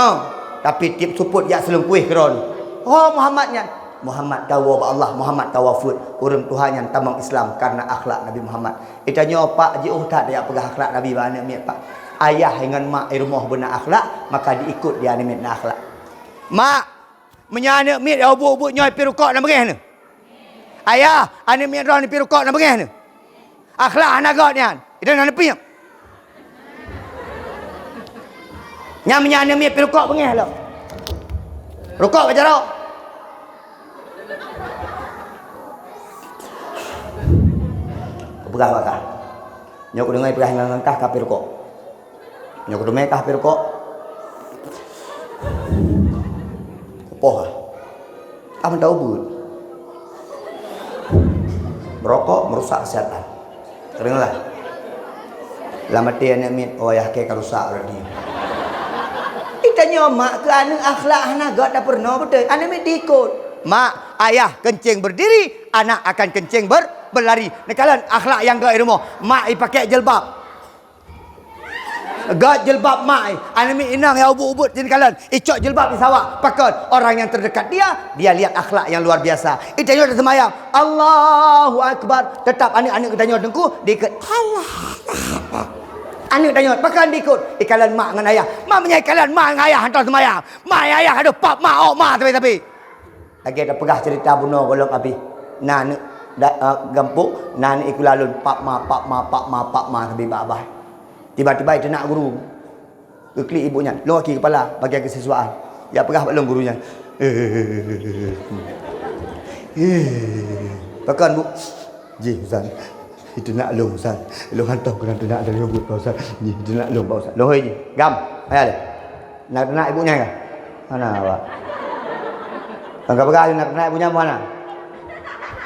Tapi tip suput yang selung kuih keron. Oh Muhammadnya. Muhammad tawa Allah, Muhammad tawafud urang Tuhan yang tamang Islam karena akhlak Nabi Muhammad. Itanya pak ji tak dia pegah akhlak Nabi bana miat pak. Ayah dengan mak rumah benar akhlak, maka diikut dia ni miat akhlak. Mak menyana miat ubuk-ubuk nyoi pirukok nak bengeh ni. Ayah, ane miat roh ni pirukok nak bengeh ni. Akhlak anak god nian. Itu nak nepi. Nya menyana miat pirukok bengeh lo. Rukok baca roh. Pegah bakah. Nyok dengai pegah ngangkah kapir kok. Nyok demai kapir kok. Poh. Apa tahu bud? Merokok merusak kesehatan. Kerinlah. Lama dia nak mit, oh ya ke rusak berarti. Ditanya mak ke anak akhlak anak gak tak pernah betul. Anak mit diikut. Mak, ayah kencing berdiri, anak akan kencing berlari. Nekalan akhlak yang gak rumah. Mak pakai jilbab. Gak jilbab mak anak mi inang yang ubut-ubut jadi kalian icok jilbab di sawak pakai orang yang terdekat dia lihat akhlak yang luar biasa. Itanya dah semayang Allahu Akbar, tetap anak-anak tanya dengku diikut Allah. Anak tanya pakai diikut kalian mak dengan ayah, mak menyai kalian mak dengan ayah hantar semayang, mak ayah ada pap mak mak tapi lagi ada pegah cerita bunuh golong api nan gempuk nan ikut lalun pap ma tapi babah. Tiba-tiba dia nak guru. Keklik ibunya. Long kaki kepala bagi kesiswaan. Ya pegah long gurunya. Pakan bu. Ji Ustaz. Itu nak long Ustaz. Long hantar kena nak dari ibu Pak Ustaz. Ji itu nak long Pak Ustaz. Long je. Gam. Ayah dia. Nak ibunya ke? Mana awak? Nak pegah nak ibunya mana?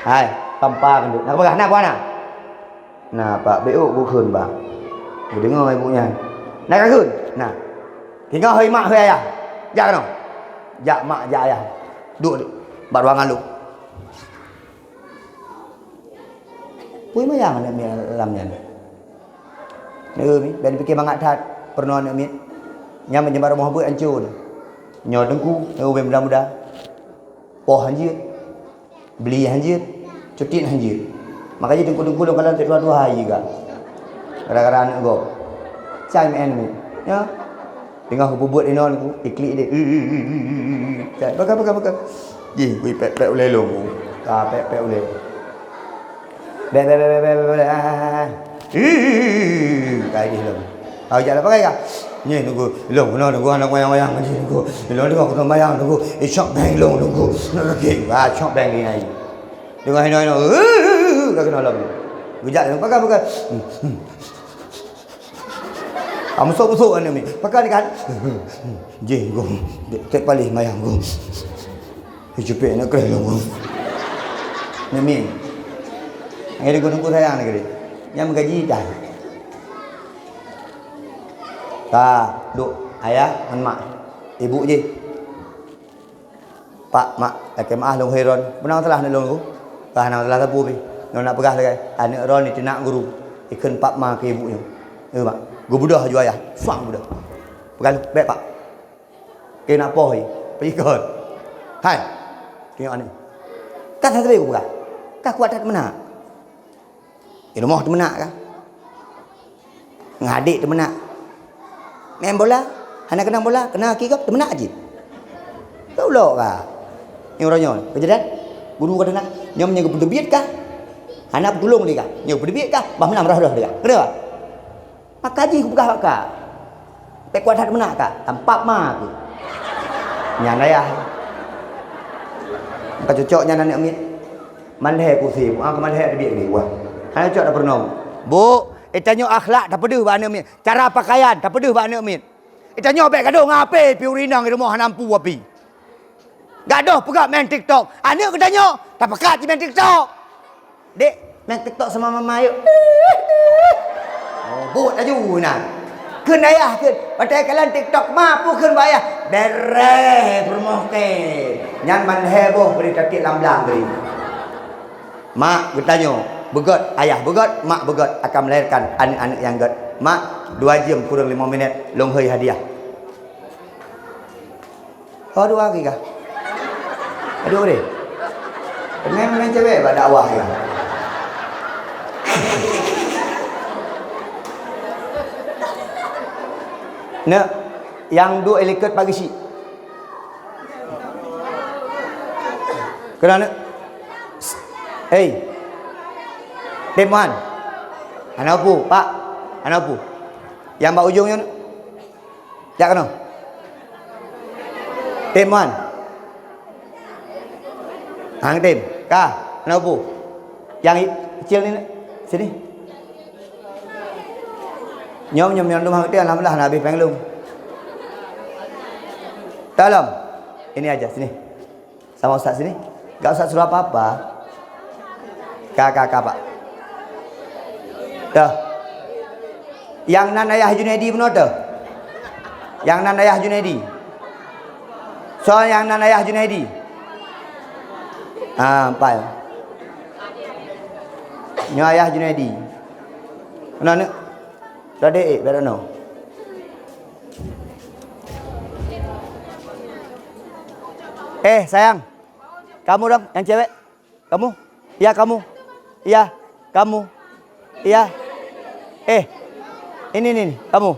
Hai, tampak duk. Nak pegah nak mana? Nah, Pak BO bukan, Pak. Dia dengar ibunya. Nak kakun? Nah. Tinggal hai mak hai ayah. Jak kena. Jak mak jak ayah. Duduk bat ruangan lu. Pui mayang nak mi alamnya. Ni ben fikir bangat tat pernah nak mi. Nyam menyebar rumah buat hancur. Nyo dengku, muda-muda. Poh hanjir. Beli hanjir. Cutit hanjir. Makanya dengku-dengku lu kalau dua hari juga. Gara-gara anak kau cai main ni ya tengah bubut ni non aku iklik dia cai bakal ji kui pek oleh long pek oleh be kai dia long au jalan pakai ka ni tunggu long kena tunggu anak wayang-wayang ni tunggu long tengok kena bayang tunggu shop bang long tunggu nak lagi shop bang ni ai tengok ni kau kena long gujak pakai Musuk-musuk kan ni. Pakai ni kan. Je go. Tek palih mayang go. Hijupek nak keren go. Ni. Ngeri gunung sayang ni kiri. Yang menggaji dah. Tak, duk ayah dan mak. Ibu je. Pak, mak, laki mak long heron. Benang salah nak long go. Nang salah sapu pi. Nak pegah lagi. Anak ron ni nak guru. Ikan pak mak ke ibunya. Mak. Gue budah ju ayah. Suang budah. Pegang baik pak. Kau nak apa ni? Pergi ke. Hai. Tengok ni. Tak tak boleh pegang. Kau kuat tak mana? Di rumah tu mana kah? Ngadik tu mana? Main bola. Anak kena bola. Kena kikap tu mana je? Kau lok kah? Ni orangnya. Kejadian. Guru kata nak. Nyom nyenggup berdebit kah? Anak bertolong dia kah? Nyenggup berdebit kah? Bah mana merah dia kah? Kenapa? Maka haji aku pegah kak. Pek kuat hat mana kak? Tampak mah aku. Nyan ayah. Kau cocok nyan anak mit. Manhe ku si, aku manhe dia ni wah. Anak cocok dah pernah. Bu, tanya akhlak tak pedih ba anak mit. Cara pakaian tak pedih ba anak mit. Tanya bek gaduh ngape pi urinang di rumah nampu api. Gaduh pegak main TikTok. Anak tanya, tak pekat main TikTok. Dek, main TikTok sama mama yuk. Bot aja nak. Keun ayah keun. Patai kalian TikTok mampu keun bayar. Bereh rumah ke. Nyan man heboh beri tatik lamblang beri. Mak bertanya, begot ayah begot, mak begot akan melahirkan anak-anak yang begot. Mak 2 jam kurang 5 minit long hei hadiah. Oh 2 lagi kah? Aduh deh. Main cewek buat dakwah ya. Nak yang 2 eliket pagi si. Kerana hey. Teman. Anak apa? Pak. Anak apa? Yang bak ujungnya nak. Jak kena. Teman. Hang tem. Kah? Anak apa? Yang kecil ni nak. Sini. Nyom rumah kita alhamdulillah nak habis penglung. Dalam. Ini aja sini. Sama Ustaz sini. Gak usah suruh apa-apa. Kakak Pak. Tuh. Yang nan ayah Junaidi benar tuh. Yang nan ayah Junaidi. Soal yang nan ayah Junaidi. Pak. Nyo ayah Junaidi. Mana? Dah dek, better no. Sayang. Kamu dong, yang cewek. Kamu? Iya, kamu. Iya, kamu. Iya. Ini nih, kamu.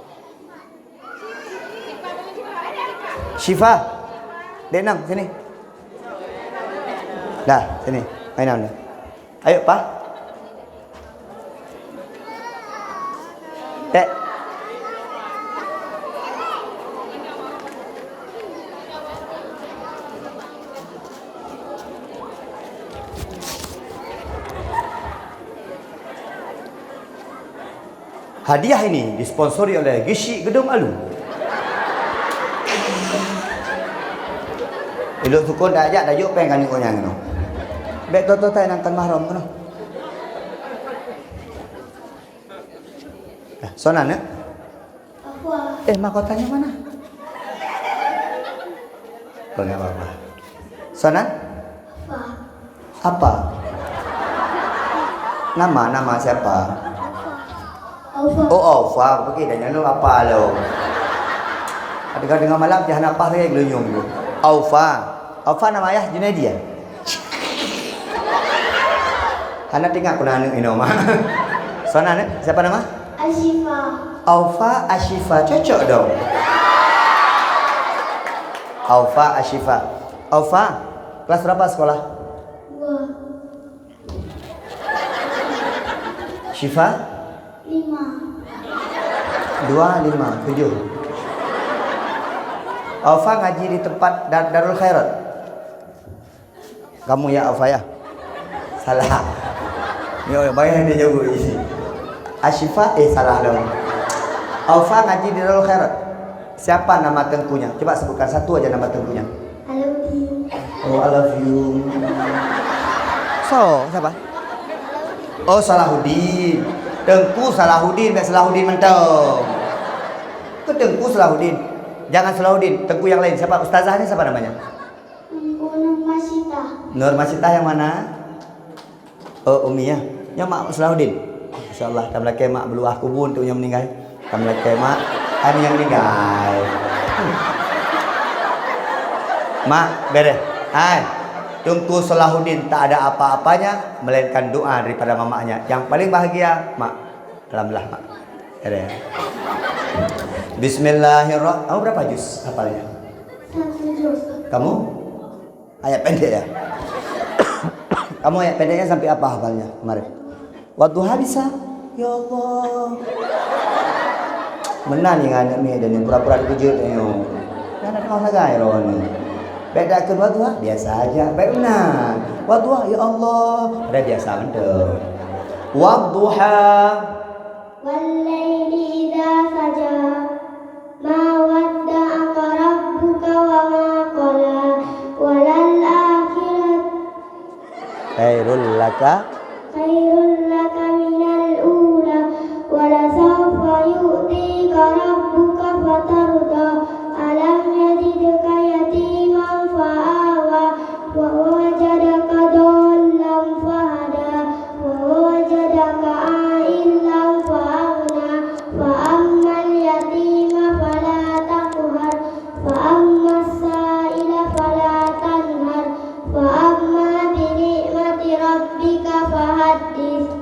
Syifa. Denam, sini. Dah, sini. Mainan dah. Ayo, Pak. Dek. Hadiah ini disponsori oleh Gishi Gedung Alu. Elok sukun dah ajak dah juk peng kan ni orang ngono. Bek toto tai nang kan mahram ngono. Sonan ya? Apa? Mahkotanya mana? Enggak apa-apa. Sonan? Apa? Nama siapa? Alfa, pergi dah nyanyi apa lo? Ada dengar malam jangan apa saya gelunyung tu. Alfa nama ayah Junaidi ya? Anak tinggal aku nanya ini nama. Sonan siapa nama? Ashifa. Alfa Ashifa cocok dong. Alfa Ashifa. Alfa kelas berapa sekolah? 2. Syifa? 5. 2, 5, 7. Alfa ngaji di tempat Darul Khairat. Kamu ya Alfa ya? Salah. Yo, bayar dia jauh isi. Ashifa salah dong. Alfa ngaji di Darul Khairat. Siapa nama tengkunya? Coba sebutkan satu aja nama tengkunya. I love you. Oh, I love you. So, siapa? Oh, Salahuddin. Tengku Salahuddin, bukan Salahuddin mentong. Itu Tengku Salahuddin. Jangan Salahuddin, Tengku yang lain. Siapa? Ustazahnya siapa namanya? Nur Masita. Nur Masita yang mana? Oh, Umi ya. Yang mak Salahuddin. Insyaallah tam laki mak beluah kubun tu yang meninggal. Tam laki mak yang meninggal. Mak, beres. Tengku Salahuddin tak ada apa-apanya melainkan doa daripada mamanya. Yang paling bahagia, mak. Alhamdulillah, mak. Ada. Bismillahirrahmanirrahim. Kamu berapa juz hafalnya? 1 juz. Kamu? Ayat pendek ya? Kamu ayat pendeknya sampai apa hafalnya kemarin? Wadduha bisa? Ya Allah. Menan yang anak ni dan yang pura-pura dikejut ni. Kan ada orang lain orang ni. Beda ke wadduha biasa aja. Baik benar. Wadduha ya Allah. Ada biasa betul. Wadduha Wal-laili idza saja. Ma wadda'aka rabbuka wa ma qala. Walal akhirat khairul laka khairul laka minal ula. Wala sawfa yu'tika rabbuka fatarda. Alam yajidka yatiman fa'awa. Wa wajadaka dhallan fahada. Wa wajadaka a'ilan fa'aghna. Fa'ammal yatima fala taqhar. Fa'ammas sa'ila fala tanhar. Fa'amma bi ni'mati rabbika fahaddits.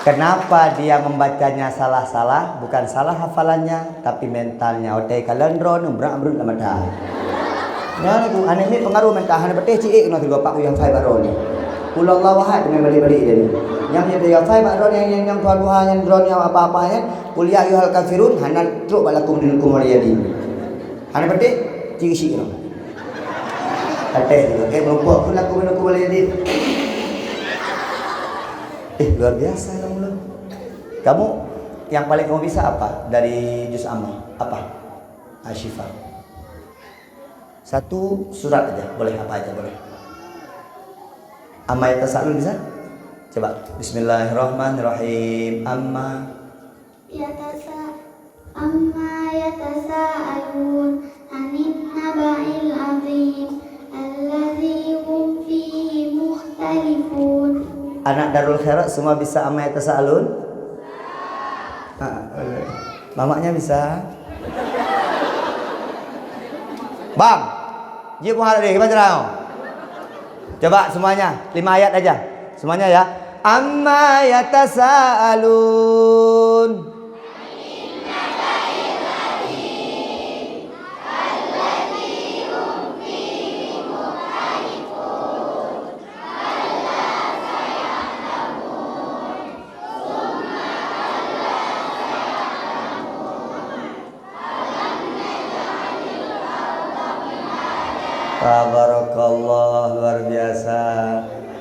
Kenapa dia membacanya salah-salah? Bukan salah hafalannya, tapi mentalnya. Otai kalendron berak-berut lama dah. Ya tu, ane ni pengaruh mental. Ane betih cik kena tiga pak yang 5 baron ni. Qul Allahu ahad dengan balik-balik dia ni. Yang dia 5 baron yang tuan Tuhan yang drone yang apa-apa kan. Qul ya ayyuhal kafirun hanan truk balakum dinukum waliyadi. Ane betih cik kena. Ateh tu, melumpuk pun lakum dinukum waliyadi. Luar biasa kamu loh. Kamu yang paling kamu bisa apa dari juz amma? Apa? Ashifa. Satu surat aja, boleh apa aja boleh. Amma yatasaalun bisa? Coba. Bismillahirrahmanirrahim. Amma yatasaalun anin naba'il azim alladzi hum fihi mukhtalifun. anak Darul Khairat semua bisa amma yatasaalun? Mamaknya bisa? Bang, dia pun ada gimana cara? Coba semuanya, 5 ayat aja. Semuanya ya. Amma yatasaalun. Tabarakallah, luar biasa.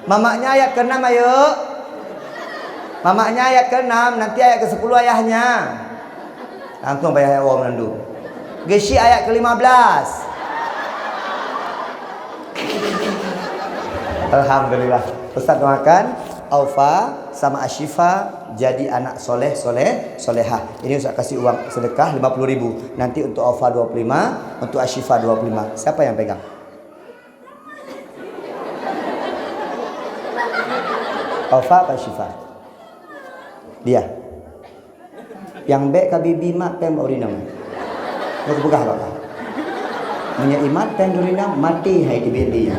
Mamaknya ayat ke-6 ayo. Mamaknya ayat ke-6, nanti ayat ke-10 ayahnya. Langsung bayar wong nandu. Gesi ayat ke-15. Alhamdulillah. Ustaz doakan Aufa sama Ashifa jadi anak soleh solehah. Ini Ustaz kasih uang sedekah 50.000. Nanti untuk Aufa 25, untuk Ashifa 25. Siapa yang pegang? Aufa apa Syifa? Dia. Yang B ka bibi mak pem orinam. Lo kebugah apa? Punya imat pem orinam mati hai di bendi.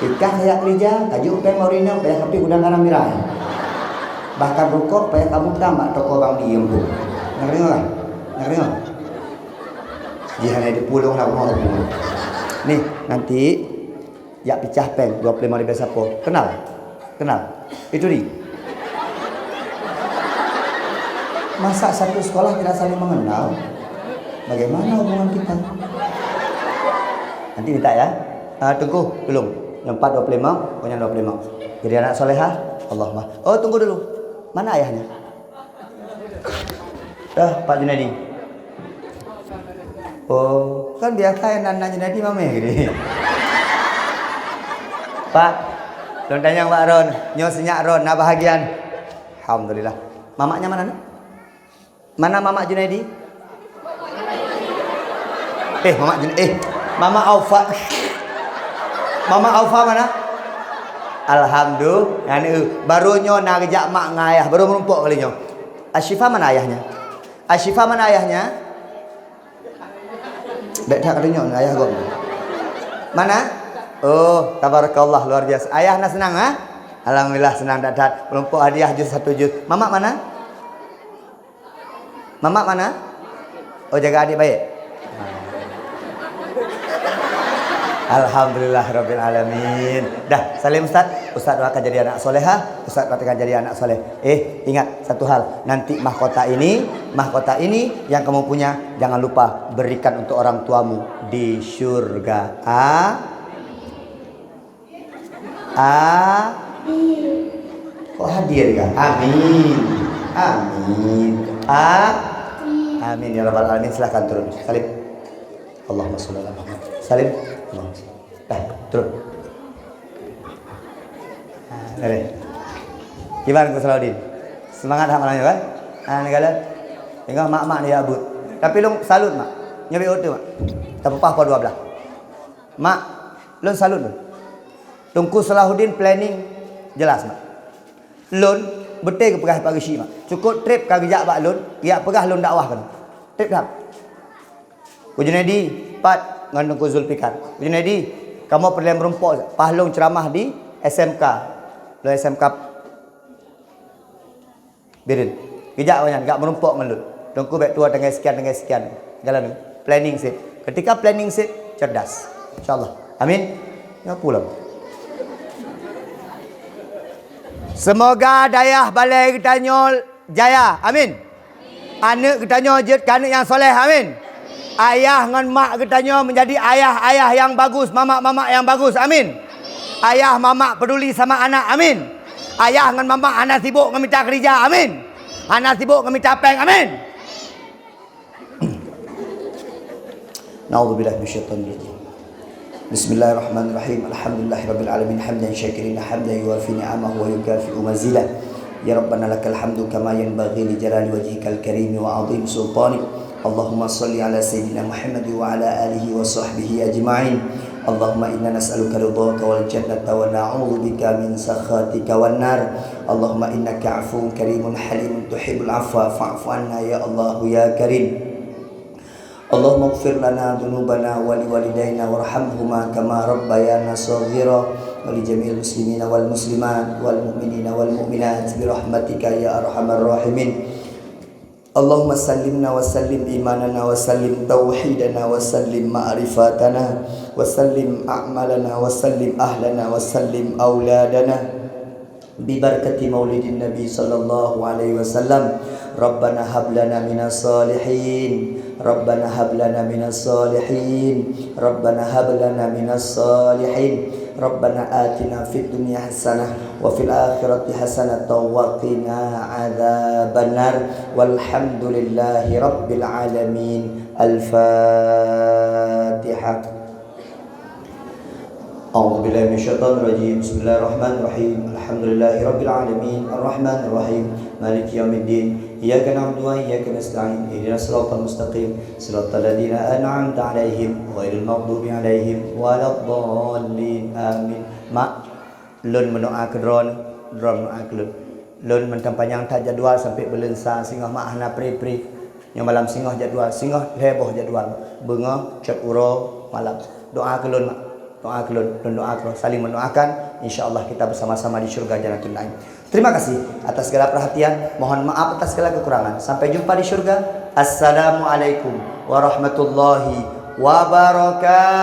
Ikah saya kerja, tajuk pem orinam payah kapi gudang garam merah. Bahkan rukuk payah kamu tambah toko bang diem bu. Ngerti enggak? Ngerti enggak? Jihan di pulung lah mau. Nih, nanti ya pecah pem 25.000 sapo. Kenal? Itu di. Masa satu sekolah tidak saling mengenal? Bagaimana hubungan kita? Nanti minta ya. Tunggu belum. Yang 4 25, punya 25. Jadi anak solehah. Allahumma. Oh tunggu dulu. Mana ayahnya? Pak Junadi. Oh kan biasa yang nanya Junadi mama ya gini. Pak. Don tanya Pak Ron, nyo senyak Ron, nah bahagian. Alhamdulillah. Mamaknya mana nih? Mana Mamak Junaidi? Mama Aufa. Mama Aufa mana? Alhamdulillah. Baru nyo nak ngejak mak ngayah, baru menumpuk kali nyo. Ashifa mana ayahnya? Dek tak kali nyo ayah gua. Mana? Oh, tabarakallah luar biasa. Ayah nak senang ha? Alhamdulillah senang dapat menumpuk hadiah juz 1 juz. Mamak mana? Oh jaga adik baik. Alhamdulillah rabbil alamin. Dah, salim Ustaz. Ustaz doakan jadi anak solehah, Ustaz doakan jadi anak soleh. Ingat satu hal, nanti mahkota ini yang kamu punya jangan lupa berikan untuk orang tuamu di surga. Kok hadir kan? Amin. Amin ya rabbal alamin. Silahkan turun. Salim. Allahumma sholli ala Muhammad. Salim. Turun. Gimana Gus Salahuddin? Semangat malamnya kan? Negara. Tengok mak dia abut. Tapi lu salut mak. Nyabi otu mak. Tak apa-apa dua belah. Mak, lu salut lu. Tungku Salahuddin planning jelas mak. Lun betul ke pegah pagi si mak. Cukup trip ka gejak bak lun, dia pegah lun dakwah kan. Trip dah. Junaidi pat ngan Tungku Zulfikar. Junaidi, kamu perlu merumpuk pahlong ceramah di SMK. Lo SMK Birin. Gejak banyak enggak merumpuk ngan lun. Tungku baik tua dengan sekian. Jalan planning set. Ketika planning set cerdas. Insyaallah. Amin. Ya pulang. Semoga dayah balai kita nyol jaya. Amin. Anak kita nyol jet anak yang soleh. Amin. Ayah dengan mak kita nyol menjadi ayah yang bagus, mama yang bagus. Amin. Ayah mama peduli sama anak. Amin. Ayah dengan mama anak sibuk ngeminta kerja. Amin. Anak sibuk ngeminta peng. Amin. Na'udzubillahi minasyaitonir rajim. Bismillahirrahmanirrahim. Alhamdulillahirabbil alamin hamdan syakirin hamdan yuwafi ni'amahu wa yukafi'u mazidah. Ya Rabbana lakal hamdu kama yanbaghi li jalali wajhikal karim wa 'azim sultanik. Allahumma shalli ala sayyidina Muhammad wa ala alihi wa sahbihi ajma'in. Allahumma inna nas'aluka ridhaka wal jannata wa na'udzu bika min sakhatika wan nar. Allahumma innaka 'afuwun karimun halimun tuhibbul 'afwa fa'fu 'anna ya Allah ya Karim. Allahumma ighfir lana dhunubana wa liwalidayna warhamhuma kama rabbayana shaghira wa li jami'il muslimina wal muslimat wal mu'minina wal mu'minat bi rahmatika ya arhamar rahimin. Allahumma sallimna wa sallim imanana wa sallim tauhidana wa sallim ma'rifatana wa sallim a'malana wa sallim ahlana wa sallim auladana bi barakati maulidin nabi sallallahu alaihi wasallam. Rabbana hab lana minas salihin. Rabbana hab lana minas salihin. Rabbana hab lana minas salihin. Rabbana atina fid dunya hasanah wa fil akhirati hasanatan wa qina adzabannar. Walhamdulillahi rabbil alamin. Al-Fatihah. A'udzubillahi minasyaitonir rajim. Bismillahirrahmanirrahim. Alhamdulillahirabbil alamin. Arrahmanir rahim. Maliki yaumiddin. Iyyaka na'budu wa iyyaka nasta'in. Ihdinas siratal mustaqim. Siratal ladzina an'amta 'alaihim ghairil maghdubi 'alaihim waladdallin. Amin. Mak lun mendoa kedron mendoa kelun. Lun mentampanjang tak jadual sampai belensa singah mak hana pri-pri. Yang malam singah jadual, singah heboh jadual. Benga cat uro malam. Doa kelun mak. Doa kelun, doa kelun, saling mendoakan. InsyaAllah kita bersama-sama di syurga Jannatul Naim. Terima kasih atas segala perhatian. Mohon maaf atas segala kekurangan. Sampai jumpa di syurga. Assalamualaikum warahmatullahi wabarakatuh.